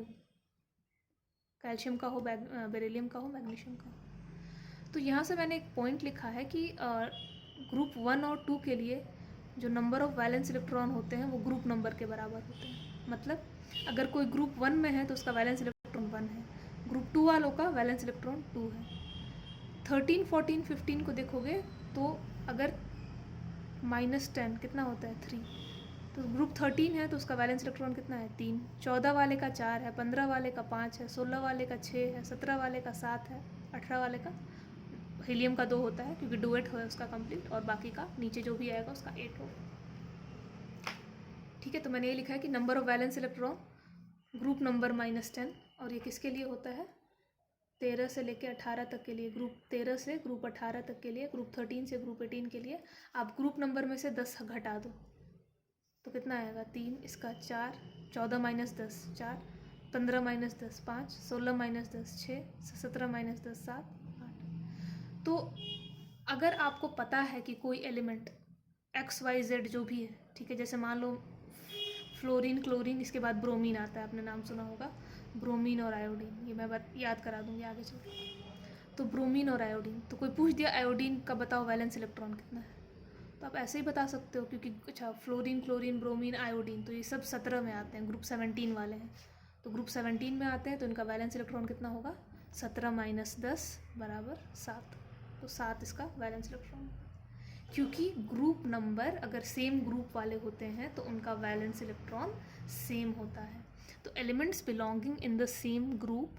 कैल्शियम का हो, बेरिलियम का हो, मैग्नीशियम का हो। तो यहाँ से मैंने एक पॉइंट लिखा है कि ग्रुप 1 और 2 के लिए जो नंबर ऑफ वैलेंस इलेक्ट्रॉन होते हैं वो ग्रुप नंबर के बराबर होते हैं। मतलब अगर कोई ग्रुप 1 में है तो उसका वैलेंस इलेक्ट्रॉन 1 है, ग्रुप 2 वालों का वैलेंस इलेक्ट्रॉन 2 है। 13, 14, 15 को देखोगे तो अगर -10 कितना होता है, 3, तो ग्रुप 13 है तो उसका वैलेंस इलेक्ट्रॉन कितना है, 3। 14 वाले का 4 है, 15 वाले का 5 है, 16 वाले का 6 है, 17 वाले का 7 है, 18 वाले का हीलियम का 2 होता है क्योंकि डुएट है उसका कंप्लीट, और बाकी का नीचे जो भी आएगा उसका 8 होगा, ठीक है। तो मैंने ये लिखा है कि number of valence electron group number -10, और ये किसके लिए होता है, 13 से लेकर 18 तक के लिए, ग्रुप 13 से ग्रुप 18 तक के लिए, ग्रुप 13 से ग्रुप 18 के लिए। आप ग्रुप नंबर में से 10 घटा दो तो कितना आएगा, 3, इसका 4, 14 - 10 4, 15 - 10 5, 16 - 10 6, 17 - 10 7 8। तो अगर आपको पता है कि कोई एलिमेंट XYZ जो भी है, ठीक है, जैसे मान लो फ्लोरीन, क्लोरीन, इसके बाद ब्रोमीन आता है, आपने नाम सुना होगा, ब्रोमीन और आयोडीन, ये मैं याद करा दूंगी आगे चल के। तो ब्रोमीन और आयोडीन, तो कोई पूछ दिया आयोडीन का बताओ वैलेंस इलेक्ट्रॉन कितना है, तो आप ऐसे ही बता सकते हो, क्योंकि अच्छा फ्लोरीन, क्लोरीन, ब्रोमीन, आयोडीन, तो ये सब 17 में आते हैं, ग्रुप 17 वाले हैं, तो ग्रुप 17 में आते हैं, तो इनका वैलेंस इलेक्ट्रॉन कितना होगा, 17 - 10 = 7, तो 7 इसका वैलेंस इलेक्ट्रॉन। क्योंकि ग्रुप नंबर अगर सेम ग्रुप वाले होते हैं तो उनका वैलेंस इलेक्ट्रॉन सेम होता है। तो elements belonging in the same group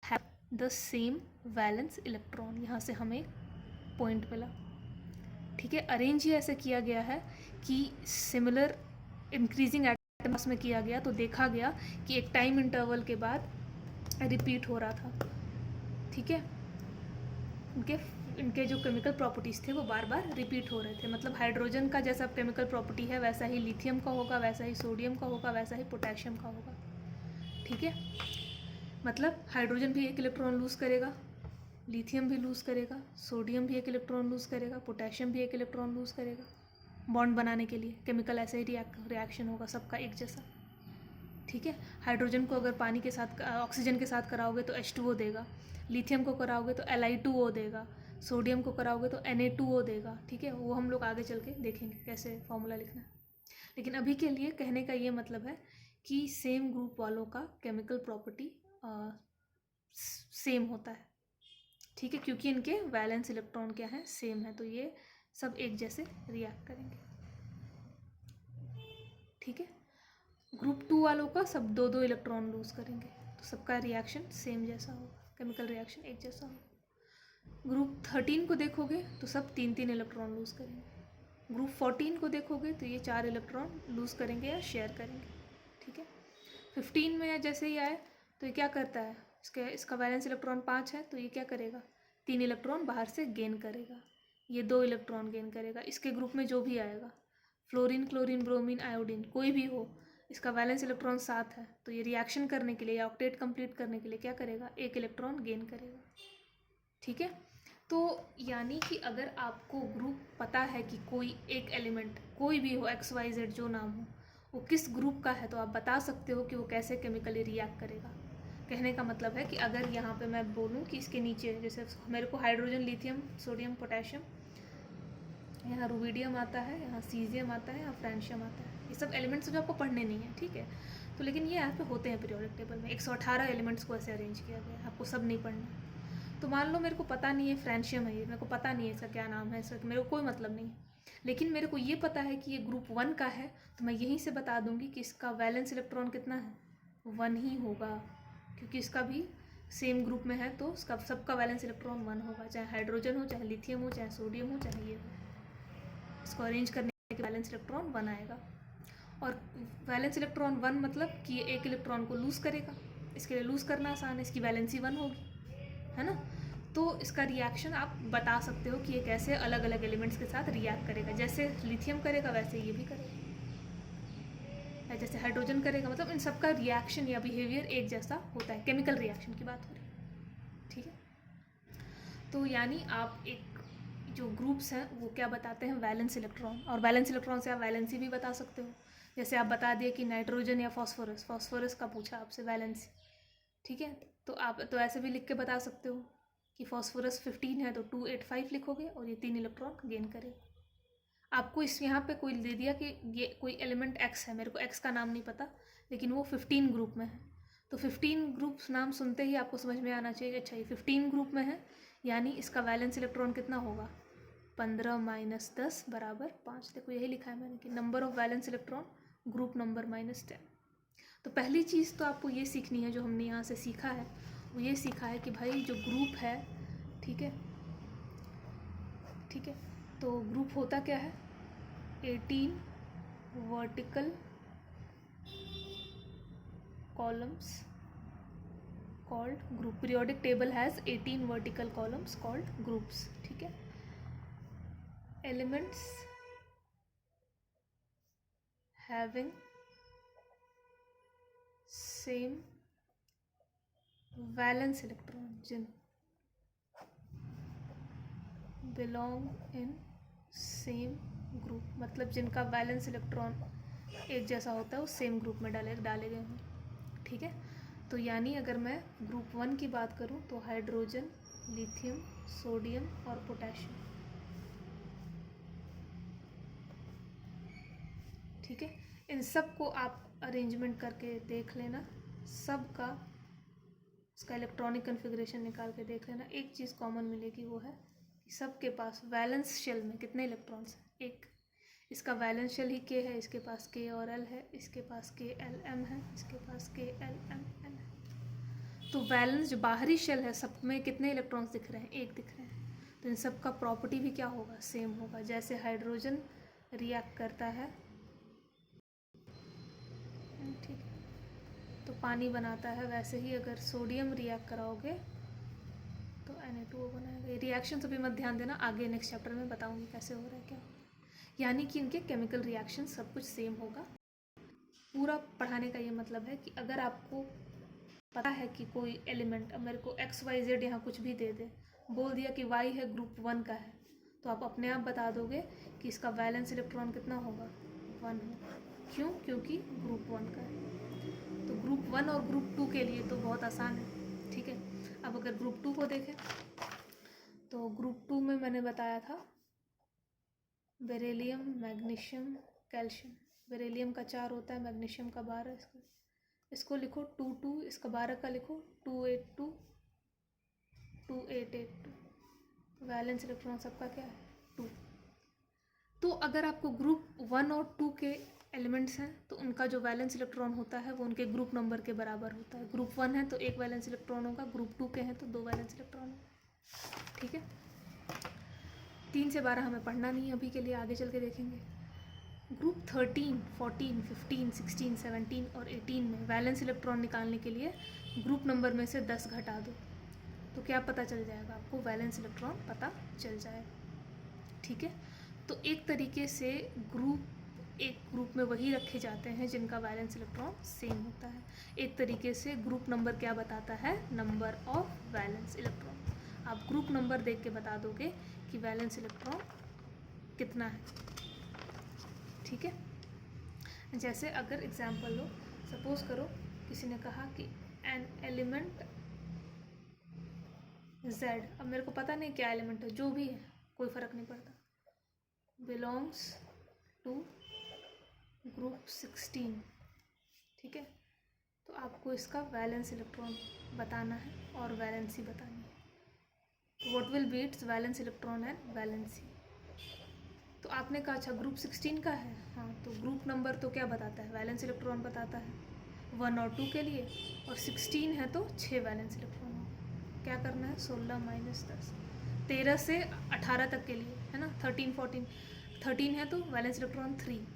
have the same valence electron, यहाँ से हमें पॉइंट मिला, ठीक है। अरेंज ही ऐसे किया गया है कि सिमिलर इंक्रीजिंग एटम्स में किया गया, तो देखा गया कि एक टाइम इंटरवल के बाद रिपीट हो रहा था, ठीक है। इनके जो केमिकल प्रॉपर्टीज़ थे वो बार बार रिपीट हो रहे थे। मतलब हाइड्रोजन का जैसा केमिकल प्रॉपर्टी है वैसा ही लिथियम का होगा, वैसा ही सोडियम का होगा, वैसा ही पोटेशियम का होगा, ठीक है। मतलब हाइड्रोजन भी 1 इलेक्ट्रॉन लूज़ करेगा, लिथियम भी लूज़ करेगा, सोडियम भी 1 इलेक्ट्रॉन लूज़ करेगा, पोटेशियम भी 1 इलेक्ट्रॉन लूज़ करेगा बॉन्ड बनाने के लिए। केमिकल ऐसे ही रिएक्शन होगा सबका एक जैसा, ठीक है। हाइड्रोजन को अगर पानी के साथ, ऑक्सीजन के साथ कराओगे तो H2O देगा, लिथियम को कराओगे तो Li2O देगा, सोडियम को कराओगे तो Na2O देगा, ठीक है। वो हम लोग आगे चल के देखेंगे कैसे फॉर्मूला लिखना है। लेकिन अभी के लिए कहने का ये मतलब है कि सेम ग्रुप वालों का केमिकल प्रॉपर्टी सेम होता है, ठीक है, क्योंकि इनके वैलेंस इलेक्ट्रॉन क्या है, सेम है, तो ये सब एक जैसे रिएक्ट करेंगे, ठीक है। ग्रुप 2 वालों का सब 2-2 इलेक्ट्रॉन लूज़ करेंगे, तो सबका रिएक्शन सेम जैसा होगा, केमिकल रिएक्शन एक जैसा होगा। ग्रुप 13 को देखोगे तो सब 3-3 इलेक्ट्रॉन लूज़ करेंगे। ग्रुप 14 को देखोगे तो ये 4 इलेक्ट्रॉन लूज़ करेंगे या शेयर करेंगे, ठीक है। 15 में जैसे ही आए तो ये क्या करता है, इसका वैलेंस इलेक्ट्रॉन 5 है, तो ये क्या करेगा, 3 इलेक्ट्रॉन बाहर से गेन करेगा, ये 2 इलेक्ट्रॉन गेन करेगा। इसके ग्रुप में जो भी आएगा, फ्लोरीन, क्लोरीन, ब्रोमीन, आयोडीन, कोई भी हो, इसका वैलेंस इलेक्ट्रॉन 7 है, तो ये रिएक्शन करने के लिए या ऑक्टेट कंप्लीट करने के लिए क्या करेगा, 1 इलेक्ट्रॉन गेन करेगा, ठीक है। तो यानी कि अगर आपको ग्रुप पता है कि कोई एक एलिमेंट कोई भी हो, XYZ जो नाम हो, वो किस ग्रुप का है, तो आप बता सकते हो कि वो कैसे केमिकली रिएक्ट करेगा। कहने का मतलब है कि अगर यहाँ पे मैं बोलूँ कि इसके नीचे जैसे मेरे को हाइड्रोजन, लिथियम, सोडियम, पोटेशियम, यहाँ रुबिडियम आता है, यहाँ सीजियम आता है, यहाँ फ्रेंशियम आता है, ये सब एलिमेंट्स जो आपको पढ़ने नहीं है, ठीक है। तो लेकिन ये यहाँ पे होते हैं पीरियोडिक टेबल में, 118 एलिमेंट्स को ऐसे अरेंज किया गया है, आपको सब नहीं पढ़ना, तो मान लो मेरे को पता नहीं है फ्रेंशियम है ये, मेरे को पता नहीं है इसका क्या नाम है, इसका मेरे को कोई मतलब नहीं, लेकिन मेरे को ये पता है कि ये ग्रुप 1 का है, तो मैं यहीं से बता दूंगी कि इसका वैलेंस इलेक्ट्रॉन कितना है, 1 ही होगा, क्योंकि इसका भी सेम ग्रुप में है तो उसका सबका वैलेंस इलेक्ट्रॉन 1 होगा, चाहे हाइड्रोजन हो, चाहे लिथियम हो, चाहे सोडियम हो, चाहे ये हो। इसको अरेंज करने के वैलेंस इलेक्ट्रॉन 1 आएगा। और वैलेंस इलेक्ट्रॉन 1 मतलब कि ये एक इलेक्ट्रॉन को लूज़ करेगा, इसके लिए लूज़ करना आसान है, इसकी वैलेंसी 1 होगी, है ना। तो इसका रिएक्शन आप बता सकते हो कि ये कैसे अलग अलग एलिमेंट्स के साथ रिएक्ट करेगा, जैसे लिथियम करेगा वैसे ये भी करेगा, जैसे हाइड्रोजन करेगा, मतलब इन सबका रिएक्शन या बिहेवियर एक जैसा होता है। केमिकल रिएक्शन की बात हो रही है, ठीक है। तो यानी आप एक जो ग्रुप्स हैं वो क्या बताते हैं, वैलेंस इलेक्ट्रॉन, और वैलेंस इलेक्ट्रॉन से आप वैलेंसी भी बता सकते हो। जैसे आप बता दिए कि नाइट्रोजन या फॉस्फोरस, फॉस्फोरस का पूछा आपसे वैलेंसी, ठीक है, तो आप तो ऐसे भी लिख के बता सकते हो कि फॉस्फोरस 15 है तो 285 लिखोगे और ये 3 इलेक्ट्रॉन गेन करेगा। आपको इस यहाँ पे कोई दे दिया कि ये कोई एलिमेंट एक्स है, मेरे को एक्स का नाम नहीं पता, लेकिन वो 15 ग्रुप में है, तो 15 ग्रुप नाम सुनते ही आपको समझ में आना चाहिए अच्छा ये 15 ग्रुप में है, यानी इसका वैलेंस इलेक्ट्रॉन कितना होगा, 15 - 10 = 5। देखो यही लिखा है मैंने कि number of valence electron group number -10। तो पहली चीज़ तो आपको ये सीखनी है, जो हमने यहाँ से सीखा है वो ये सीखा है कि भाई जो ग्रुप है, ठीक है, ठीक है, तो ग्रुप होता क्या है, 18 vertical columns called group. Periodic table has 18 vertical columns called groups, ठीक है। Elements having same valence electron जिन बिलोंग इन सेम ग्रुप, मतलब जिनका वैलेंस इलेक्ट्रॉन एक जैसा होता है वो सेम ग्रुप में डाले गए हों, ठीक है। तो यानी अगर मैं ग्रुप 1 की बात करूं तो हाइड्रोजन, लिथियम, सोडियम और पोटेशियम, ठीक है। इन सब को आप अरेंजमेंट करके देख लेना, सब का उसका इलेक्ट्रॉनिक कन्फिग्रेशन निकाल के देख लेना। एक चीज़ कॉमन मिलेगी, वो है कि सबके पास वैलेंस शेल में कितने इलेक्ट्रॉन्स हैं, एक। इसका वैलेंस शेल ही के है, इसके पास के और एल है, इसके पास के एल एम है, इसके पास के एल एम एन है। तो वैलेंस जो बाहरी शेल है सब में कितने इलेक्ट्रॉन्स दिख रहे हैं, एक दिख रहे हैं। तो इन सब का प्रॉपर्टी भी क्या होगा, सेम होगा। जैसे हाइड्रोजन रिएक्ट करता है, ठीक है, तो पानी बनाता है, वैसे ही अगर सोडियम रिएक्ट कराओगे तो Na2O बनाएगा। ये रिएक्शन अभी मत ध्यान देना, आगे नेक्स्ट चैप्टर में बताऊंगी कैसे हो रहा है क्या। यानी कि इनके केमिकल रिएक्शन सब कुछ सेम होगा। पूरा पढ़ाने का ये मतलब है कि अगर आपको पता है कि कोई एलिमेंट, अब मेरे को XYZ यहाँ कुछ भी दे दे, बोल दिया कि Y है ग्रुप 1 का है, तो आप अपने आप बता दोगे कि इसका वैलेंस इलेक्ट्रॉन कितना होगा, 1 होगा। क्यों, क्योंकि ग्रुप 1 का है। तो ग्रुप 1 और ग्रुप 2 के लिए तो बहुत आसान है, ठीक है। अब अगर ग्रुप 2 को देखें तो ग्रुप 2 में मैंने बताया था बेरिलियम, मैग्नीशियम, कैल्शियम। बेरिलियम का 4 होता है, मैग्नीशियम का 12। इसको लिखो 2 इसका 12 का लिखो 282 2882। वैलेंस इलेक्ट्रॉन सबका क्या है, 2। तो अगर आपको ग्रुप 1 और 2 के एलिमेंट्स हैं तो उनका जो वैलेंस इलेक्ट्रॉन होता है वो उनके ग्रुप नंबर के बराबर होता है। ग्रुप 1 है तो 1 वैलेंस इलेक्ट्रॉन होगा, ग्रुप 2 के हैं तो 2 वैलेंस इलेक्ट्रॉन होगा, ठीक है। 3 से 12 हमें पढ़ना नहीं है अभी के लिए, आगे चल के देखेंगे। ग्रुप 13, 14, 15, 16, 17 और 18 में वैलेंस इलेक्ट्रॉन निकालने के लिए ग्रुप नंबर में से 10 घटा दो तो क्या पता चल जाएगा आपको, वैलेंस इलेक्ट्रॉन पता चल जाएगा, ठीक है। तो एक तरीके से एक ग्रुप में वही रखे जाते हैं जिनका वैलेंस इलेक्ट्रॉन सेम होता है। एक तरीके से ग्रुप नंबर क्या बताता है, नंबर ऑफ वैलेंस इलेक्ट्रॉन। आप ग्रुप नंबर देख के बता दोगे कि वैलेंस इलेक्ट्रॉन कितना है, ठीक है। जैसे अगर एग्जाम्पल लो, सपोज करो किसी ने कहा कि एन एलिमेंट Z, अब मेरे को पता नहीं क्या एलिमेंट है, जो भी है कोई फ़र्क नहीं पड़ता, बिलोंग्स टू ग्रुप 16, ठीक है। तो आपको इसका वैलेंस इलेक्ट्रॉन बताना है और वैलेंसी बतानी है, what will be it's valence electron and valency. तो आपने कहा अच्छा ग्रुप 16 का है, हाँ तो ग्रुप नंबर तो क्या बताता है, वैलेंस इलेक्ट्रॉन बताता है 1 और 2 के लिए, और 16 है तो 6 वैलेंस इलेक्ट्रॉन हो। क्या करना है, 16 माइनस 10, 13 से 18 तक के लिए है ना, 13 14, 13 है तो वैलेंस इलेक्ट्रॉन 3,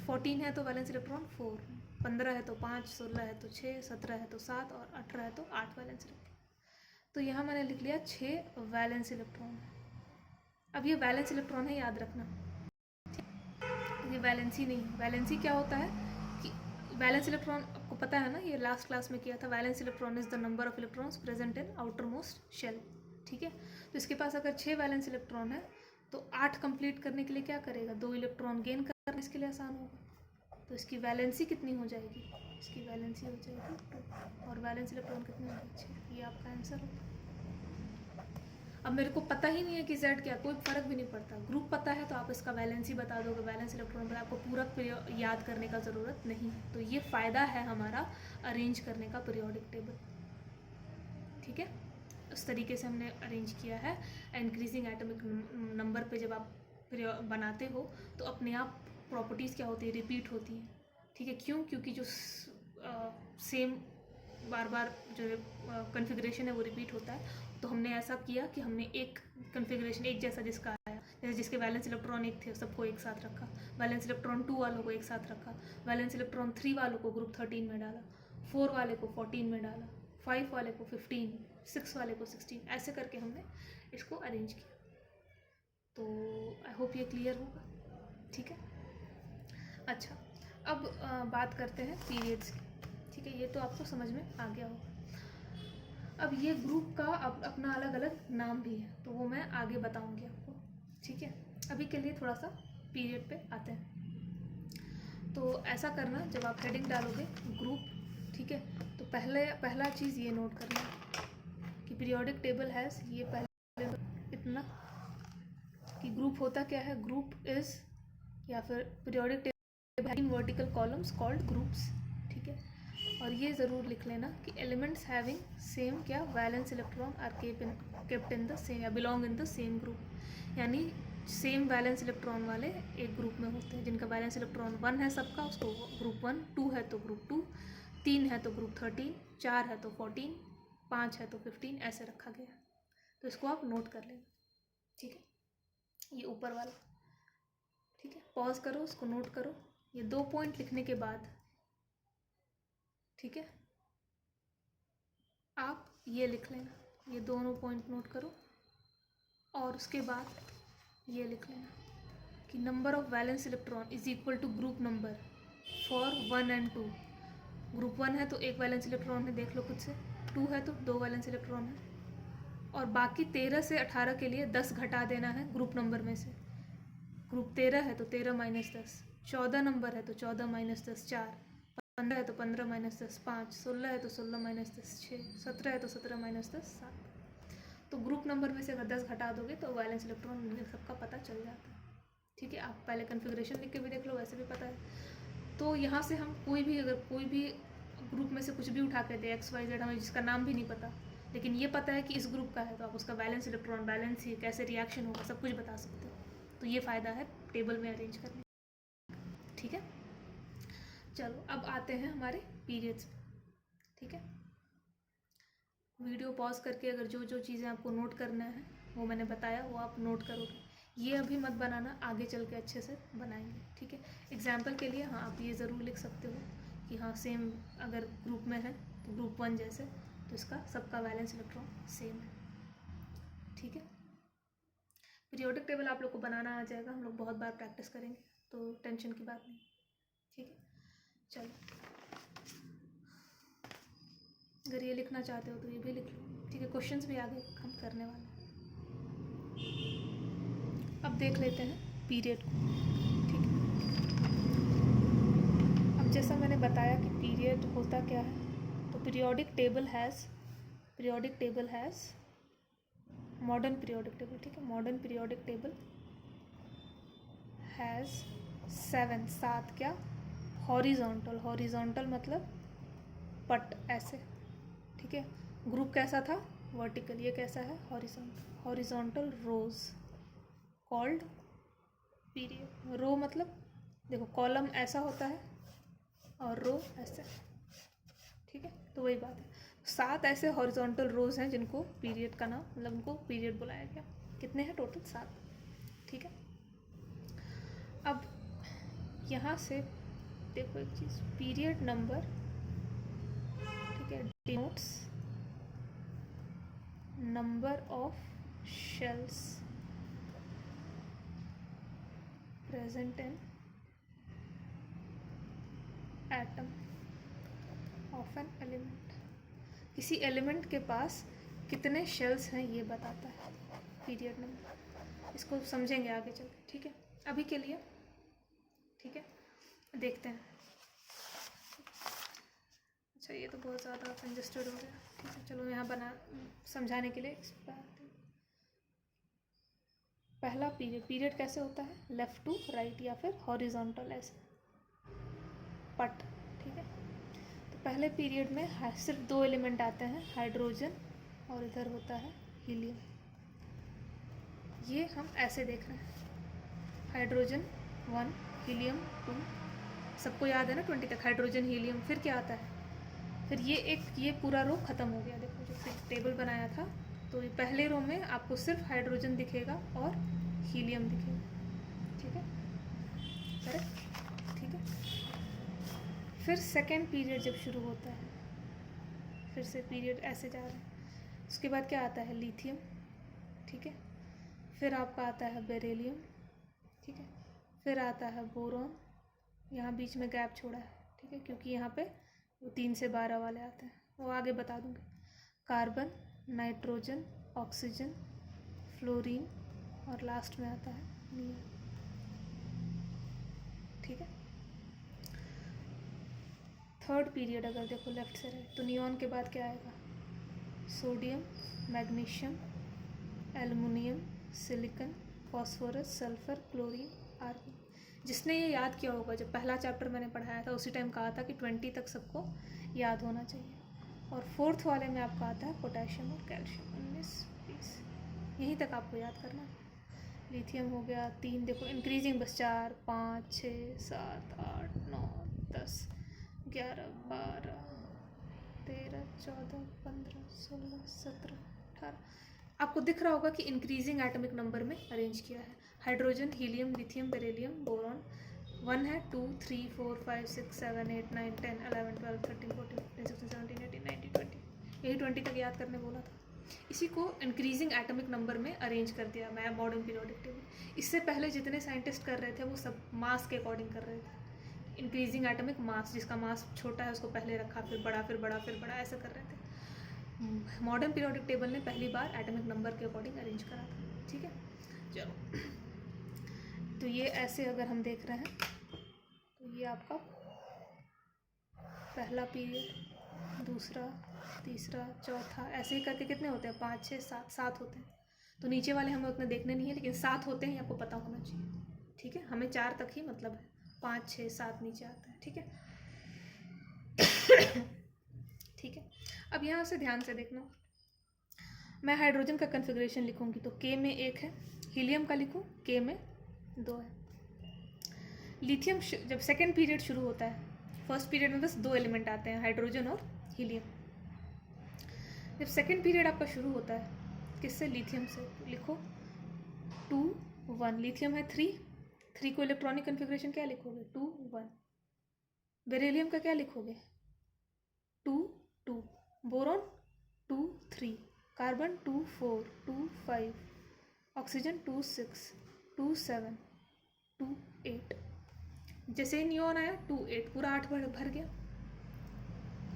14 है तो वैलेंस इलेक्ट्रॉन 4, 15 है तो 5, 16 है तो 6, 17 है तो 7 और 18 है तो 8 वैलेंस इलेक्ट्रॉन। तो यहाँ मैंने लिख लिया 6 वैलेंस इलेक्ट्रॉन। अब ये वैलेंस इलेक्ट्रॉन है, याद रखना, ये वैलेंसी नहीं है। वैलेंसी क्या होता है कि वैलेंस इलेक्ट्रॉन आपको पता है ना, ये लास्ट क्लास में किया था, valence electron is the number of electrons present in outermost shell, ठीक है। तो इसके पास अगर 6 वैलेंस इलेक्ट्रॉन है तो 8 कंप्लीट करने के लिए क्या करेगा, 2 इलेक्ट्रॉन गेन करना इसके लिए आसान होगा। तो इसकी वैलेंसी कितनी हो जाएगी, इसकी वैलेंसी हो जाएगी 2, और वैलेंस इलेक्ट्रॉन कितने होंगे 6। ये आपका आंसर होगा। अब मेरे को पता ही नहीं है कि Z क्या, कोई फ़र्क भी नहीं पड़ता, ग्रुप पता है तो आप इसका वैलेंसी बता दोगे, वैलेंस इलेक्ट्रॉन पर आपको पूरा याद करने का ज़रूरत नहीं है। तो ये फ़ायदा है हमारा अरेंज करने का पीरियोडिक टेबल, ठीक है। उस तरीके से हमने अरेंज किया है। इंक्रीजिंग एटॉमिक नंबर पे जब आप बनाते हो तो अपने आप प्रॉपर्टीज़ क्या होती है, रिपीट होती हैं, ठीक है। क्यों, क्योंकि जो सेम बार बार जो कन्फिग्रेशन है वो रिपीट होता है। तो हमने ऐसा किया कि हमने एक कन्फिग्रेशन एक जैसा जिसका आया, जैसे जिसके वैलेंस इलेक्ट्रॉन एक थे सबको एक साथ रखा, वैलेंस इलेक्ट्रॉन 2 वालों को एक साथ रखा, वैलेंस इलेक्ट्रॉन 3 वालों को ग्रुप 13 में डाला, 4 वाले को 14 में डाला, 5 वाले को 15, 6 वाले को 16, ऐसे करके हमने इसको अरेंज किया। तो आई होप ये क्लियर होगा, ठीक है। अच्छा, अब बात करते हैं पीरियड्स की, ठीक है। ये तो आपको समझ में आ गया होगा। अब ये ग्रुप का अपना अलग अलग नाम भी है, तो वो मैं आगे बताऊंगी आपको, ठीक है। अभी के लिए थोड़ा सा पीरियड पे आते हैं। तो ऐसा करना, जब आप हेडिंग डालोगे ग्रुप, ठीक है, तो पहला चीज़ ये नोट करना कि पीरियोडिक टेबल हैज़, ये पहले इतना कि ग्रुप होता क्या है, ग्रुप इज़, या फिर periodic table vertical columns called groups, ठीक है। और ये ज़रूर लिख लेना कि एलिमेंट्स हैविंग सेम क्या valence electron are kept in the same या belong in the same group, यानी सेम वैलेंस इलेक्ट्रॉन वाले एक ग्रुप में होते हैं, जिनका वैलेंस इलेक्ट्रॉन 1 है सबका, उसको ग्रुप 1, 2 है तो ग्रुप 2, 3 है तो ग्रुप 13, 4 है तो 14, 5 है तो 15, ऐसे रखा गया। तो इसको आप नोट कर लेना, ठीक है। ये ऊपर वाला, ठीक है, पॉज करो, उसको नोट करो। ये 2 पॉइंट लिखने के बाद, ठीक है, आप ये लिख लेना, ये दोनों पॉइंट नोट करो, और उसके बाद ये लिख लेना कि number of valence electron is equal to group number for 1 and 2। Group 1 है तो एक वैलेंस इलेक्ट्रॉन है, देख लो खुद से, 2 है तो 2 वैलेंस इलेक्ट्रॉन है, और बाकी 13 से 18 के लिए 10 घटा देना है ग्रुप नंबर में से। ग्रुप 13 है तो 13 माइनस 10, 14 नंबर है तो 14 माइनस 10 4, 15 है तो 15 माइनस 10 5, 16 है तो 16 माइनस 10 6, 17 है तो 17 माइनस 10 7। तो ग्रुप नंबर में से अगर 10 घटा दोगे तो वैलेंस इलेक्ट्रॉन सबका पता चल जाता है, ठीक है। आप पहले कन्फिग्रेशन लिख के भी देख लो, वैसे भी पता है। तो यहाँ से हम कोई भी, अगर कोई भी ग्रुप में से कुछ भी उठा के दे XYZ, हमें जिसका नाम भी नहीं पता, लेकिन ये पता है कि इस ग्रुप का है, तो आप उसका वैलेंस इलेक्ट्रॉन, बैलेंस ही कैसे रिएक्शन होगा, सब कुछ बता सकते हो। तो ये फ़ायदा है टेबल में अरेंज करने, ठीक है। चलो अब आते हैं हमारे पीरियड्स, ठीक है। वीडियो पॉज करके अगर जो जो चीज़ें आपको नोट करना है वो मैंने बताया, वो आप नोट करोगे। ये अभी मत बनाना, आगे चल के अच्छे से बनाएंगे, ठीक है। एग्जाम्पल के लिए हाँ, आप ये ज़रूर लिख सकते हो कि हाँ सेम, अगर ग्रुप में है तो ग्रुप 1 जैसे, तो इसका सबका वैलेंस इलेक्ट्रॉन सेम है, ठीक है। पीरियोडिक टेबल आप लोग को बनाना आ जाएगा, हम लोग बहुत बार प्रैक्टिस करेंगे, तो टेंशन की बात नहीं, ठीक है। चलो, अगर ये लिखना चाहते हो तो ये भी लिख लो, ठीक है। क्वेश्चंस भी आगे हम करने वाले हैं। अब देख लेते हैं पीरियड को, ठीक है। अब जैसा मैंने बताया कि पीरियड होता क्या है, तो periodic table has modern periodic table, ठीक है। मॉडर्न पीरियोडिक टेबल हैज़ 7 क्या, हॉरिजॉन्टल मतलब पट ऐसे, ठीक है। ग्रुप कैसा था, वर्टिकल, ये कैसा है horizontal, horizontal rows called period. रो मतलब देखो कॉलम ऐसा होता है और रो ऐसे, ठीक है, तो वही बात है। 7 ऐसे हॉरिजॉन्टल रोज हैं जिनको पीरियड का नाम, मतलब उनको पीरियड बुलाया गया। कितने हैं टोटल? 7, ठीक है। अब यहाँ से देखो एक चीज़, पीरियड नंबर, ठीक है, denotes number of shells present in atom of an element. किसी एलिमेंट के पास कितने शेल्स हैं ये बताता है पीरियड नंबर। इसको समझेंगे आगे चल के, ठीक है। अभी के लिए, ठीक है, देखते हैं। अच्छा ये तो बहुत ज़्यादा कंजस्टेड हो गया, ठीक है, चलो यहाँ बना समझाने के लिए पहला पीरियड, पीरियड कैसे होता है? लेफ़्ट टू राइट या फिर हॉरिजॉन्टल ऐसे पट, ठीक है। तो पहले पीरियड में सिर्फ 2 एलिमेंट आते हैं, हाइड्रोजन और इधर होता है हीलियम। ये हम ऐसे देख रहे हैं, हाइड्रोजन 1, हीलियम 2, सबको याद है ना 20 तक, हाइड्रोजन हीलियम। फिर क्या आता है? फिर ये पूरा रो ख़त्म हो गया। देखो जो फिर टेबल बनाया था, तो ये पहले रो में आपको सिर्फ हाइड्रोजन दिखेगा और हीलियम दिखेगा, ठीक है, करेक्ट, ठीक है। फिर सेकेंड पीरियड जब शुरू होता है, फिर से पीरियड ऐसे जा रहे हैं। उसके बाद क्या आता है? लिथियम, ठीक है। फिर आपका आता है बेरिलियम, ठीक है। फिर आता है बोरॉन, यहाँ बीच में गैप छोड़ा है, ठीक है, क्योंकि यहाँ पे वो 3 से 12 वाले आते हैं, वो आगे बता दूँगी। कार्बन, नाइट्रोजन, ऑक्सीजन, फ्लोरीन और लास्ट में आता है नियॉन, ठीक है। थर्ड पीरियड अगर देखो लेफ्ट से राइट, तो नियॉन के बाद क्या आएगा? Sodium, magnesium, aluminium, silicon, phosphorus, sulphur, chlorine, argon. जिसने ये याद किया होगा, जब पहला चैप्टर मैंने पढ़ाया था उसी टाइम कहा था कि 20 तक सबको याद होना चाहिए। और फोर्थ वाले में आपका आता है पोटेशियम और कैल्शियम, 19, 20, यहीं तक आपको याद करना है। लिथियम हो गया 3, देखो इंक्रीजिंग बस 4, 5, 6, 7, 8, 9, 10, 11, 12, 13, 14, 15, 16, 17, 18। आपको दिख रहा होगा कि इंक्रीजिंग एटॉमिक नंबर में अरेंज किया है। Hydrogen, helium, lithium, beryllium, boron 1 है, 2, 3, 4, 5, 6, 7, 8, 9, 10, 11, 12, 13, 14, 15, 16, 17, 18, 19, 20, यही 20 तक याद करने बोला था। इसी को इंक्रीजिंग एटॉमिक नंबर में अरेंज कर दिया मैं मॉडर्न पीरियोडिक टेबल। इससे पहले जितने साइंटिस्ट कर रहे थे वो सब मास के अकॉर्डिंग कर रहे थे। इंक्रीजिंग एटॉमिक मास, जिसका मास छोटा है उसको पहले रखा, फिर बड़ा, फिर बड़ा, फिर बड़ा, ऐसा कर रहे थे। मॉडर्न पीरियोडिक टेबल ने पहली बार एटॉमिक नंबर के अकॉर्डिंग अरेंज करा था, ठीक है। चलो, तो ये ऐसे अगर हम देख रहे हैं तो ये आपका पहला पीरियड, दूसरा, तीसरा, चौथा, ऐसे ही करके कितने होते हैं? 5, 6, 7, 7 होते हैं। तो नीचे वाले हमें उतने देखने नहीं है, लेकिन 7 होते हैं, आपको पता होना चाहिए, ठीक है। हमें 4 तक ही मतलब है, 5, 6, 7 नीचे आता है, ठीक है। ठीक है, अब यहाँ से ध्यान से देखना, मैं हाइड्रोजन का कन्फिग्रेशन लिखूंगी तो K में 1 है, हीलियम का लिखूँ K में 2 है। लिथियम जब सेकेंड पीरियड शुरू होता है, फर्स्ट पीरियड में बस 2 एलिमेंट आते हैं, हाइड्रोजन और हीलियम। जब सेकेंड पीरियड आपका शुरू होता है किससे? लिथियम से, लिखो 2, 1, लिथियम है 3 को इलेक्ट्रॉनिक कन्फिग्रेशन क्या लिखोगे? 2, 1। बेरिलियम का क्या लिखोगे? 2, 2। बोरॉन 2, 3। कार्बन 2, 4, 2, 5। ऑक्सीजन 2, 6, 2, 7, 2, 8। जैसे ही नियॉन आया 2, 8, पूरा 8 भर गया,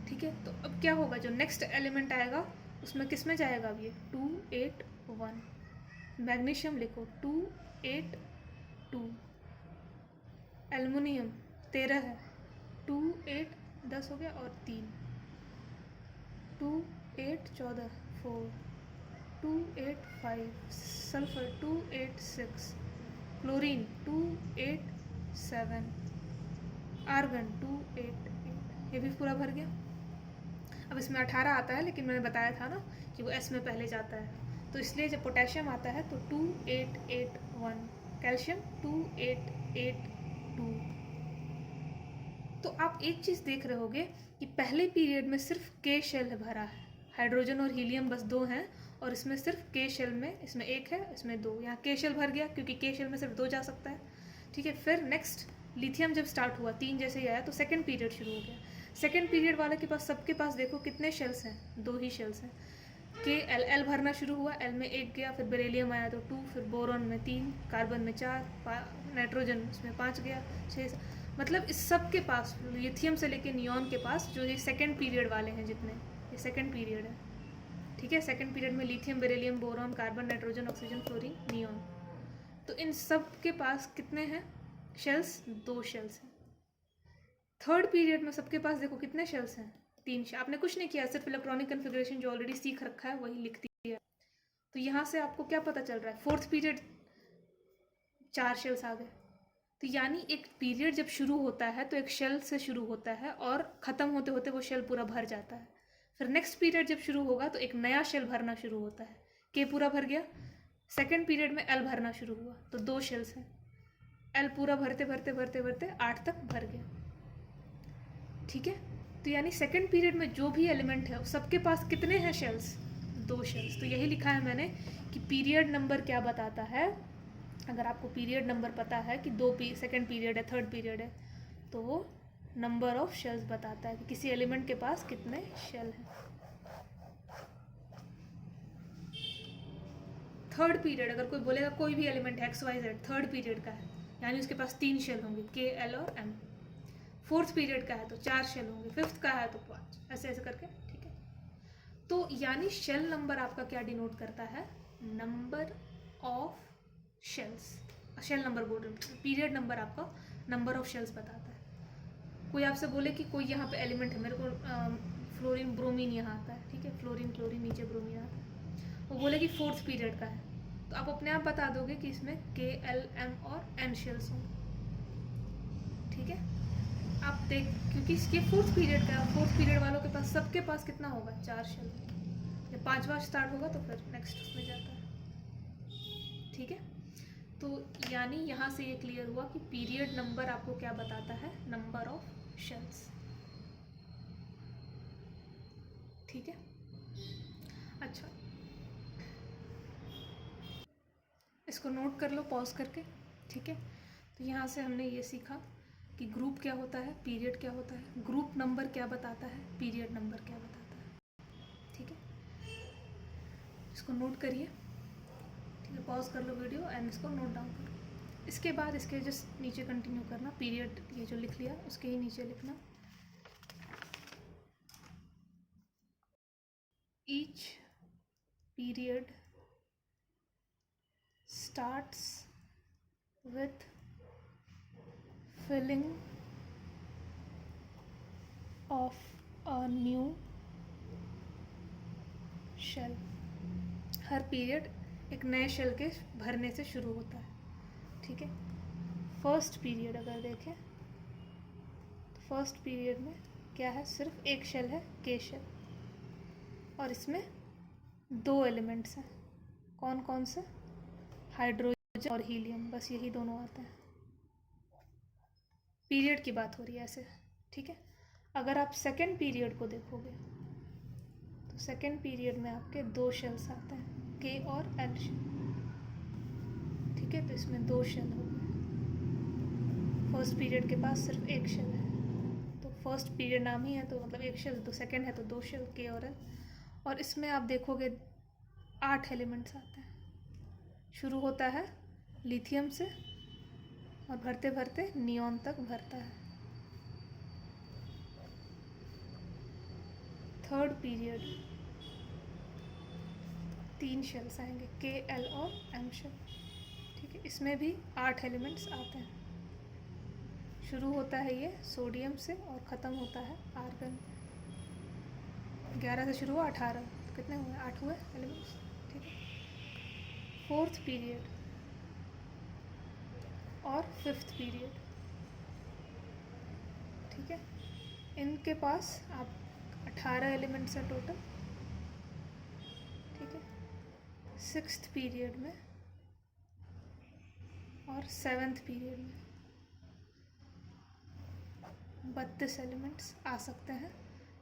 ठीक है। तो अब क्या होगा? जो नेक्स्ट एलिमेंट आएगा उसमें किस में जाएगा? अब ये 2, 8, 1। मैग्नीशियम लिखो 2, 8, 2। एल्युमिनियम 13 है, 2, 8, 10 हो गया, और 3, 2, 8, 14, 4, 2, 8, 5। सल्फर 2, 8, 6। क्लोरीन 2, 8, 7। आर्गन 2, 8, 8। ये भी पूरा भर गया। अब इसमें 18 आता है, लेकिन मैंने बताया था ना कि वो S में पहले जाता है, तो इसलिए जब पोटेशियम आता है तो 2881, कैल्शियम 2882। तो आप एक चीज़ देख रहे होगे कि पहले पीरियड में सिर्फ K शेल भरा है, हाइड्रोजन और हीलियम बस 2 हैं, और इसमें सिर्फ K शेल में, इसमें 1 है, इसमें 2, यहाँ K शेल भर गया क्योंकि K शेल में सिर्फ 2 जा सकता है, ठीक है। फिर नेक्स्ट लिथियम जब स्टार्ट हुआ 3 जैसे ही आया तो सेकंड पीरियड शुरू हो गया। सेकंड पीरियड वाले के पास, सबके पास देखो कितने शेल्स हैं, 2 ही शेल्स हैं। के एल भरना शुरू हुआ, एल में 1 गया, फिर बेरिलियम आया तो 2, फिर बोरॉन में 3, कार्बन में 4, नाइट्रोजन उसमें 5 गया, 6। मतलब इस सब के पास, लिथियम से लेके नियॉन के पास, जो ये सेकंड पीरियड वाले हैं जितने, ये सेकंड पीरियड है, ठीक है। सेकंड पीरियड में lithium, beryllium, boron, carbon, nitrogen, oxygen, fluorine, neon, तो इन सब के पास कितने हैं शेल्स? 2 शेल्स हैं। थर्ड पीरियड में सबके पास देखो कितने शेल्स हैं? 3। आपने कुछ नहीं किया, सिर्फ इलेक्ट्रॉनिक कन्फिग्रेशन जो ऑलरेडी सीख रखा है वही लिख दिया। तो यहाँ से आपको क्या पता चल रहा है? फोर्थ पीरियड 4 शेल्स आ गए। तो यानी एक पीरियड जब शुरू होता है तो एक शेल से शुरू होता है और ख़त्म होते होते वो शेल पूरा भर जाता है। फिर नेक्स्ट पीरियड जब शुरू होगा तो एक नया शेल भरना शुरू होता है। के पूरा भर गया। सेकेंड पीरियड में एल भरना शुरू हुआ तो 2 शेल्स हैं। एल पूरा भरते भरते भरते भरते 8 तक भर गया, ठीक है। तो यानी सेकेंड पीरियड में जो भी एलिमेंट है सबके पास कितने हैं शेल्स? 2 शेल्स। तो यही लिखा है मैंने कि पीरियड नंबर क्या बताता है। अगर आपको पीरियड नंबर पता है कि सेकेंड पीरियड है, थर्ड पीरियड है, तो वो नंबर ऑफ शेल्स बताता है कि किसी एलिमेंट के पास कितने शेल हैं। थर्ड पीरियड अगर कोई बोलेगा कोई भी एलिमेंट है XYZ थर्ड पीरियड का है, यानी उसके पास 3 शेल होंगे, K, L और M। फोर्थ पीरियड का है तो 4 शेल होंगे, फिफ्थ का है तो 5, ऐसे ऐसे करके, ठीक है। तो यानी शेल नंबर आपका क्या डिनोट करता है? Number of shells. Shell number बोल रही हूँ, पीरियड नंबर आपका नंबर ऑफ शेल्स बताता है। कोई आपसे बोले कि कोई यहाँ पे एलिमेंट है, मेरे को फ्लोरीन ब्रोमीन यहाँ आता है, ठीक है, फ्लोरीन क्लोरीन नीचे ब्रोमीन आता है, वो बोले कि फोर्थ पीरियड का है, तो आप अपने आप बता दोगे कि इसमें K, L, M और N शेल्स होंगे, ठीक है। आप देख, क्योंकि इसके फोर्थ पीरियड का, फोर्थ पीरियड वालों के पास सबके पास कितना होगा? 4 शेल। जब 5वां स्टार्ट होगा तो फिर नेक्स्ट उसमें जाता है, ठीक है। तो यानी यहाँ से ये क्लियर हुआ कि पीरियड नंबर आपको क्या बताता है? नंबर ऑफ शेल्स, ठीक है। अच्छा, इसको नोट कर लो पॉज करके, ठीक है। तो यहाँ से हमने ये सीखा कि ग्रुप क्या होता है, पीरियड क्या होता है, ग्रुप नंबर क्या बताता है, पीरियड नंबर क्या बताता है, ठीक है। इसको नोट करिए, ठीक है, पॉज कर लो वीडियो एंड इसको नोट डाउन करो। इसके बाद इसके जस्ट नीचे कंटिन्यू करना, पीरियड ये जो लिख लिया उसके ही नीचे लिखना each period starts with filling of a new shell. हर पीरियड एक नए शेल के भरने से शुरू होता है, ठीक है। फर्स्ट पीरियड अगर देखें तो फर्स्ट पीरियड में क्या है? सिर्फ एक शेल है, K शेल, और इसमें 2 एलिमेंट्स हैं। कौन कौन से? हाइड्रोजन और हीलियम, बस यही दोनों आते हैं। पीरियड की बात हो रही है ऐसे, ठीक है। अगर आप सेकेंड पीरियड को देखोगे तो सेकेंड पीरियड में आपके 2 शेल्स आते हैं, K और L शेल, ठीक है। तो इसमें 2 शेल हो गए। फर्स्ट पीरियड के पास सिर्फ एक शेल है, तो फर्स्ट पीरियड नाम ही है तो मतलब एक शेल, तो सेकेंड है तो 2 शेल, K और L। और इसमें आप देखोगे 8 एलिमेंट्स आते हैं। शुरू होता है लिथियम से और भरते भरते नियॉन तक भरता है। थर्ड पीरियड 3 शेल्स आएंगे, K, L और M शेल, ठीक है। इसमें भी 8 एलिमेंट्स आते हैं। शुरू होता है ये सोडियम से और ख़त्म होता है आर्गन। 11 से शुरू हुआ, 18, तो कितने हुए? 8 हुए एलिमेंट्स, ठीक है। फोर्थ पीरियड और फिफ्थ पीरियड, ठीक है, इनके पास आप 18 एलिमेंट्स है टोटल, ठीक है। 6th पीरियड में और 7th पीरियड में 32 एलिमेंट्स आ सकते हैं,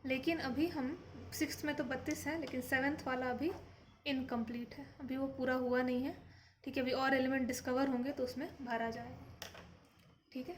लेकिन अभी हम 6th में तो 32 है, लेकिन 7th वाला अभी इनकम्प्लीट है, अभी वो पूरा हुआ नहीं है, ठीक है। अभी और एलिमेंट डिस्कवर होंगे तो उसमें भरा जाएगा, ठीक है।